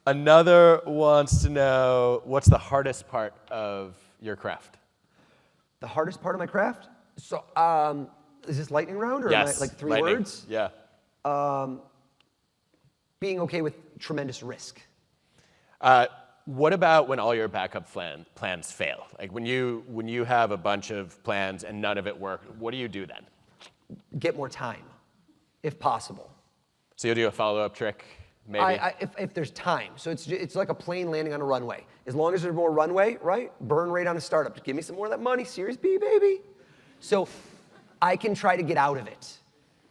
Speaker 1: Another wants to know, what's the hardest part of your craft?
Speaker 2: The hardest part of my craft? So, is this lightning round or
Speaker 1: Yes,
Speaker 2: like three
Speaker 1: lightning.
Speaker 2: words?
Speaker 1: Yeah.
Speaker 2: Being okay with tremendous risk.
Speaker 1: What about when all your backup plans fail? Like when you have a bunch of plans and none of it worked, what do you do then?
Speaker 2: Get more time, if possible.
Speaker 1: So you'll do a follow-up trick, maybe?
Speaker 2: If there's time. So it's like a plane landing on a runway. As long as there's more runway, right? Burn rate on a startup. Just give me some more of that money, Series B, baby. So I can try to get out of it.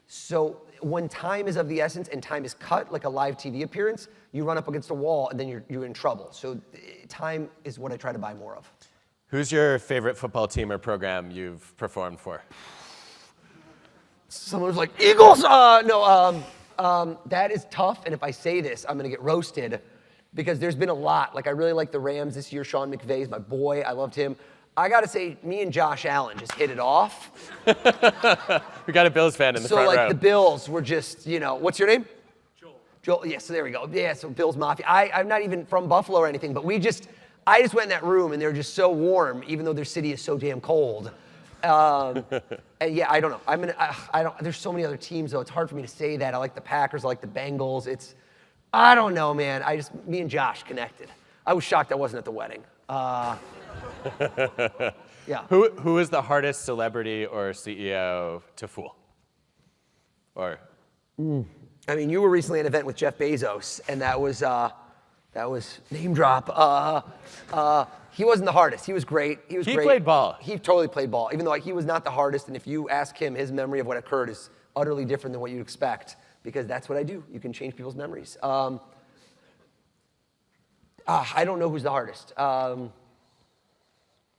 Speaker 2: So when time is of the essence and time is cut, like a live TV appearance, you run up against a wall and then you're in trouble. So time is what I try to buy more of.
Speaker 1: Who's your favorite football team or program you've performed for?
Speaker 2: Someone was like, Eagles! That is tough, and if I say this, I'm gonna get roasted because there's been a lot. Like I really like the Rams this year. Sean McVay is my boy. I loved him. I gotta say, me and Josh Allen just hit it off.
Speaker 1: We got a Bills fan in the front row.
Speaker 2: So like the Bills were just, what's your name? Joel, yeah, so there we go. Yeah, so Bills Mafia. I'm not even from Buffalo or anything, but I just went in that room and they were just so warm, even though their city is so damn cold. And yeah, I don't know. There's so many other teams though, it's hard for me to say that. I like the Packers, I like the Bengals. I don't know, man. Me and Josh connected. I was shocked I wasn't at the wedding. Yeah.
Speaker 1: Who is the hardest celebrity or CEO to fool? Or?
Speaker 2: I mean, you were recently at an event with Jeff Bezos, and that was name drop. He wasn't the hardest. He was great. He
Speaker 1: played ball.
Speaker 2: He totally played ball, even though he was not the hardest. And if you ask him, his memory of what occurred is utterly different than what you'd expect, because that's what I do. You can change people's memories. I don't know who's the hardest.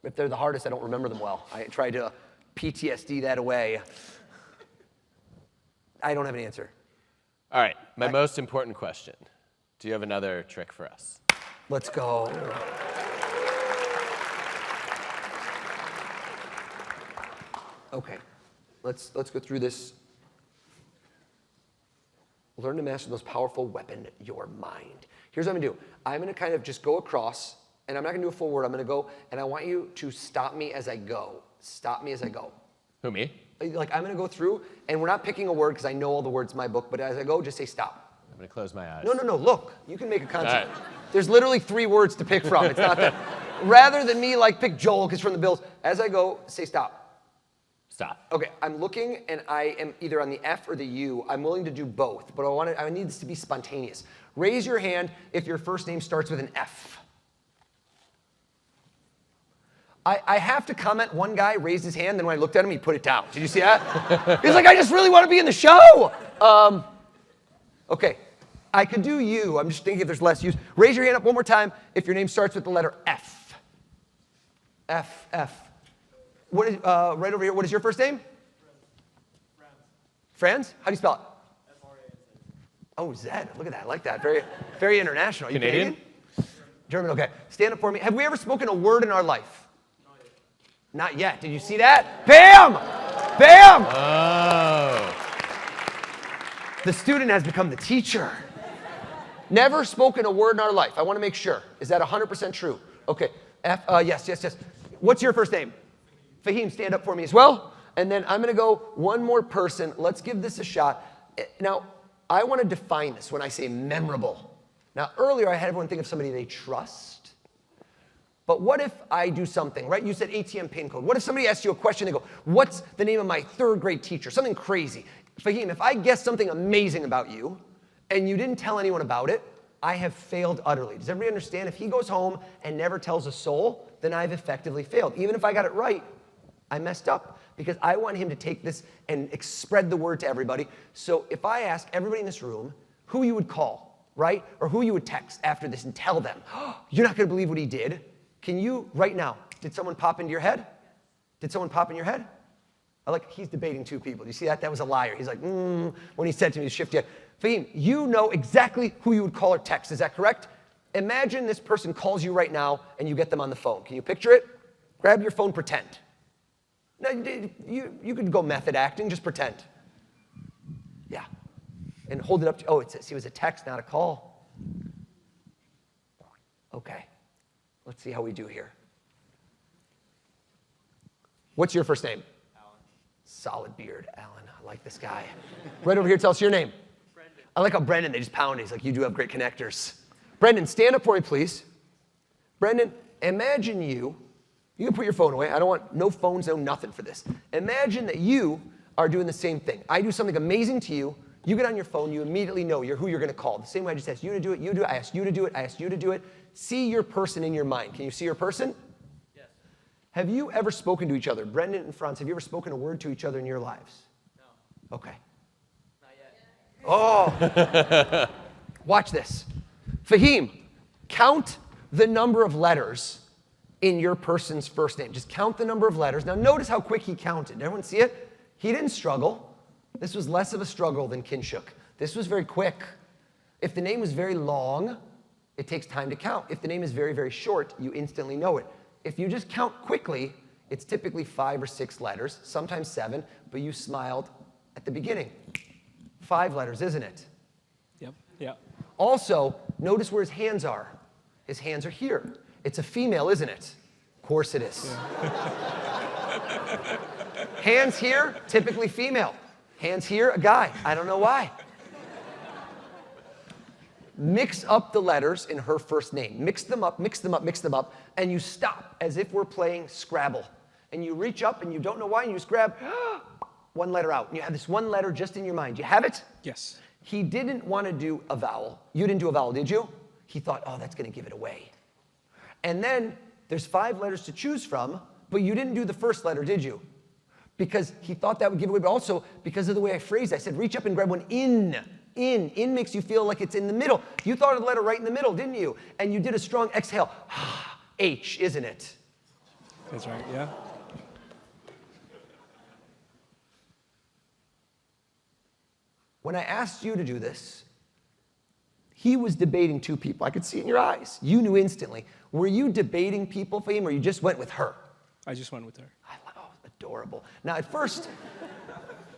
Speaker 2: If they're the hardest, I don't remember them well. I try to PTSD that away. I don't have an answer.
Speaker 1: All right, my most important question. Do you have another trick for us?
Speaker 2: Let's go. Okay, let's go through this. Learn to master the most powerful weapon, your mind. Here's what I'm gonna do. I'm gonna kind of just go across, and I'm not gonna do a full word. I'm gonna go, and I want you to stop me as I go. Stop me as I go.
Speaker 1: Who, me?
Speaker 2: Like, I'm gonna go through, and we're not picking a word because I know all the words in my book, but as I go, just say stop.
Speaker 1: I'm gonna close my eyes.
Speaker 2: No, look. You can make a concept.
Speaker 1: All right.
Speaker 2: There's literally 3 words to pick from. It's not that. Rather than me, like, pick Joel, because from the Bills, as I go, say stop.
Speaker 1: Stop.
Speaker 2: Okay, I'm looking, and I am either on the F or the U. I'm willing to do both, but I need this to be spontaneous. Raise your hand if your first name starts with an F. I have to comment. One guy raised his hand, then when I looked at him, he put it down. Did you see that? He's like, I just really want to be in the show. Okay, I could do you. I'm just thinking if there's less use. Raise your hand up one more time if your name starts with the letter F. F. What is, right over here, what is your first name? Franz. How do you spell it? F-R-A-N-Z. Oh, Zed. Look at that. I like that. Very, very international. Are you Canadian? German. Okay. Stand up for me. Have we ever spoken a word in our life? Not yet. Did you see that? Bam! Bam!
Speaker 1: Oh.
Speaker 2: The student has become the teacher. Never spoken a word in our life. I want to make sure. Is that 100% true? Okay. Yes. What's your first name? Fahim, stand up for me as well. And then I'm going to go one more person. Let's give this a shot. Now, I want to define this when I say memorable. Now, earlier I had everyone think of somebody they trust. But what if I do something, right? You said ATM PIN code. What if somebody asks you a question, they go, what's the name of my 3rd grade teacher? Something crazy. Fahim, if I guess something amazing about you, and you didn't tell anyone about it, I have failed utterly. Does everybody understand? If he goes home and never tells a soul, then I've effectively failed. Even if I got it right, I messed up because I want him to take this and spread the word to everybody. So if I ask everybody in this room who you would call, right? Or who you would text after this and tell them, oh, you're not going to believe what he did. Can you, right now, did someone pop into your head? Did someone pop in your head? He's debating 2 people. Do you see that? That was a liar. He's like, when he said to me, shift yet. Fahim, you know exactly who you would call or text. Is that correct? Imagine this person calls you right now and you get them on the phone. Can you picture it? Grab your phone, pretend. No, you could go method acting, just pretend. Yeah. And hold it up to, it was a text, not a call. Okay. Let's see how we do here. What's your first name? Alan. Solid beard, Alan. I like this guy. Right over here, tell us your name. Brendan. I like how Brendan, they just pound. He's like, you do have great connectors. Brendan, stand up for me, please. Brendan, imagine you can put your phone away. I don't want no phones, no nothing for this. Imagine that you are doing the same thing. I do something amazing to you. You get on your phone, you immediately know who you're going to call. The same way I just asked you to do it, you do it, I asked you to do it, I asked you to do it. See your person in your mind. Can you see your person? Yes. Have you ever spoken to each other? Brendan and Franz, have you ever spoken a word to each other in your lives? No. Okay. Not yet. Oh. Watch this. Fahim, count the number of letters in your person's first name. Just count the number of letters. Now notice how quick he counted. Everyone see it? He didn't struggle. This was less of a struggle than Kinshuk. This was very quick. If the name was very long, it takes time to count. If the name is very, very short, you instantly know it. If you just count quickly, it's typically 5 or 6 letters, sometimes 7, but you smiled at the beginning. 5 letters, isn't it?
Speaker 4: Yep. Yeah.
Speaker 2: Also, notice where his hands are. His hands are here. It's a female, isn't it? Of course it is. Yeah. Hands here, typically female. Hands here, a guy. I don't know why. Mix up the letters in her first name. Mix them up, and you stop as if we're playing Scrabble. And you reach up and you don't know why, and you just grab one letter out. And you have this one letter just in your mind. You have it?
Speaker 4: Yes.
Speaker 2: He didn't want to do a vowel. You didn't do a vowel, did you? He thought, oh, that's going to give it away. And then there's 5 letters to choose from, but you didn't do the first letter, did you? Because he thought that would give away, but also because of the way I phrased it. I said, reach up and grab one in. In makes you feel like it's in the middle. You thought of the letter right in the middle, didn't you? And you did a strong exhale. H, isn't it?
Speaker 4: That's right, yeah.
Speaker 2: when I asked you to do this, he was debating two people. I could see it in your eyes. You knew instantly. Were you debating people, Fahim, or you just went with her?
Speaker 4: I just went with her.
Speaker 2: Oh, adorable. Now, at first,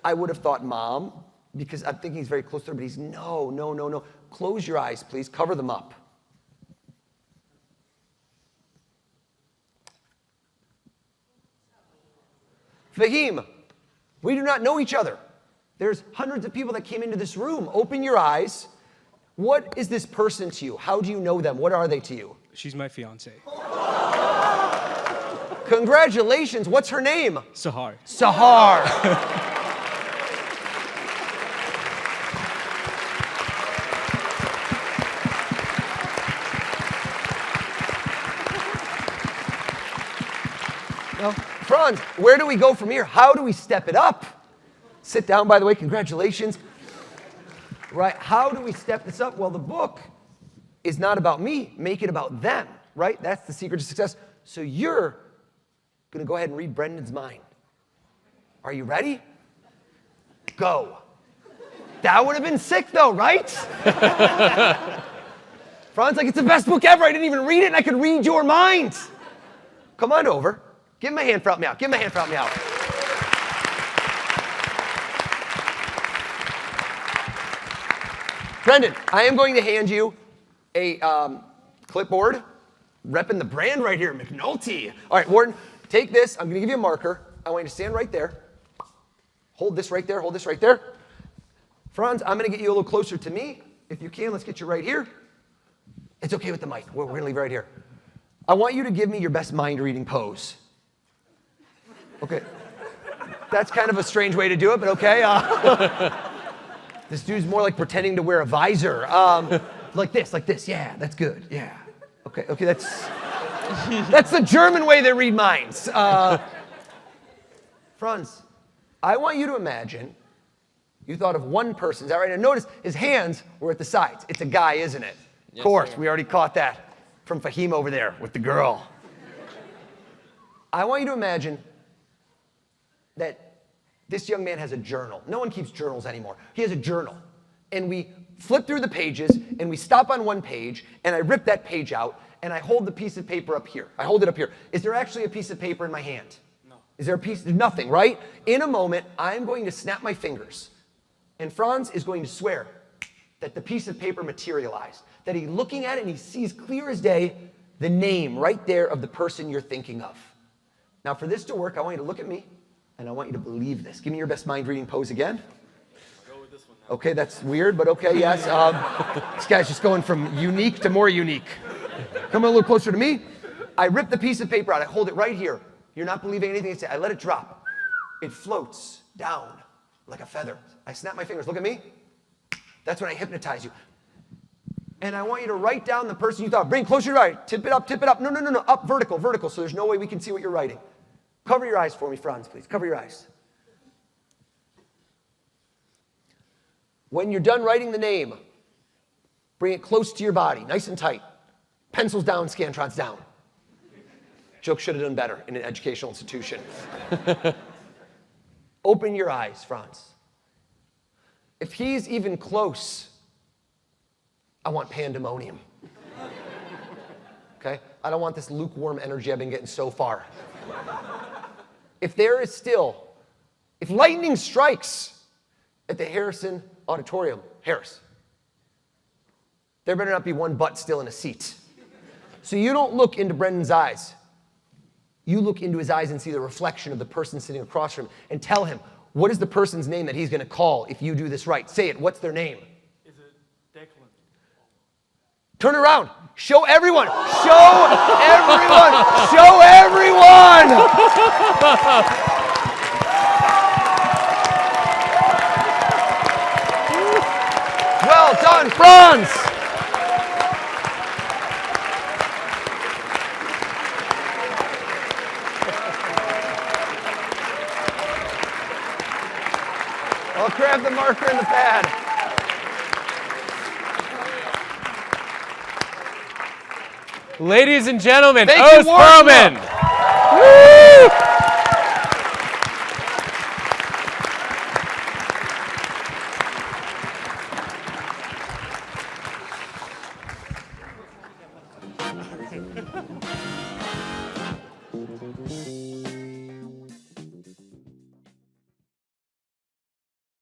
Speaker 2: I would have thought mom, because I'm thinking he's very close to her, but he's no. Close your eyes, please. Cover them up. Fahim, we do not know each other. There's hundreds of people that came into this room. Open your eyes. What is this person to you? How do you know them? What are they to you?
Speaker 4: She's my fiance.
Speaker 2: Congratulations. What's her name?
Speaker 4: Sahar.
Speaker 2: Sahar. Now, Franz, where do we go from here? How do we step it up? Sit down, by the way. Congratulations. Right, how do we step this up? Well, the book is not about me. Make it about them, right? That's the secret to success. So you're going to go ahead and read Brendan's mind. Are you ready? Go. That would have been sick, though, right? Franz, like, it's the best book ever. I didn't even read it, and I could read your mind. Come on over. Give him a hand for helping me out. Give him a hand for helping me out. Brendan, I am going to hand you a clipboard, repping the brand right here, McNulty. All right, Wharton, take this. I'm going to give you a marker. I want you to stand right there. Hold this right there. Hold this right there. Franz, I'm going to get you a little closer to me. If you can, let's get you right here. It's okay with the mic. We're going to leave right here. I want you to give me your best mind-reading pose. Okay. That's kind of a strange way to do it, but okay. This dude's more like pretending to wear a visor. Like this. Yeah, that's good. Yeah. Okay, that's the German way they read minds. Franz, I want you to imagine you thought of one person. Is that right? And notice his hands were at the sides. It's a guy, isn't it? Yes, of course, sir. We already caught that from Fahim over there with the girl. I want you to imagine that this young man has a journal. No one keeps journals anymore. He has a journal. And we flip through the pages, and we stop on one page, and I rip that page out, and I hold the piece of paper up here. I hold it up here. Is there actually a piece of paper in my hand? No. Is there a piece? There's nothing, right? In a moment, I'm going to snap my fingers, and Franz is going to swear that the piece of paper materialized, that he's looking at it, and he sees clear as day the name right there of the person you're thinking of. Now, for this to work, I want you to look at me, and I want you to believe this. Give me your best mind-reading pose again. Go with this one now. Okay, that's weird, but okay, yes. This guy's just going from unique to more unique. Come a little closer to me. I rip the piece of paper out. I hold it right here. You're not believing anything I say. I let it drop. It floats down like a feather. I snap my fingers. Look at me. That's when I hypnotize you. And I want you to write down the person you thought. Bring it closer to your eye. Tip it up, tip it up. No. Up, vertical, so there's no way we can see what you're writing. Cover your eyes for me, Franz, please. Cover your eyes. When you're done writing the name, bring it close to your body, nice and tight. Pencils down, Scantrons down. Joke should have done better in an educational institution. Open your eyes, Franz. If he's even close, I want pandemonium. Okay? I don't want this lukewarm energy I've been getting so far. If there is still, if lightning strikes at the Harrison Auditorium, Harris, there better not be one butt still in a seat. So you don't look into Brendan's eyes. You look into his eyes and see the reflection of the person sitting across from him and tell him, what is the person's name that he's going to call if you do this right? Say it. What's their name?
Speaker 5: Is it Declan?
Speaker 2: Turn around. Show everyone. Show everyone. Show everyone. Well done, Franz. I'll grab the marker and the pad.
Speaker 1: Ladies and gentlemen,
Speaker 2: Thank you,
Speaker 1: Pearlman.
Speaker 2: Woo!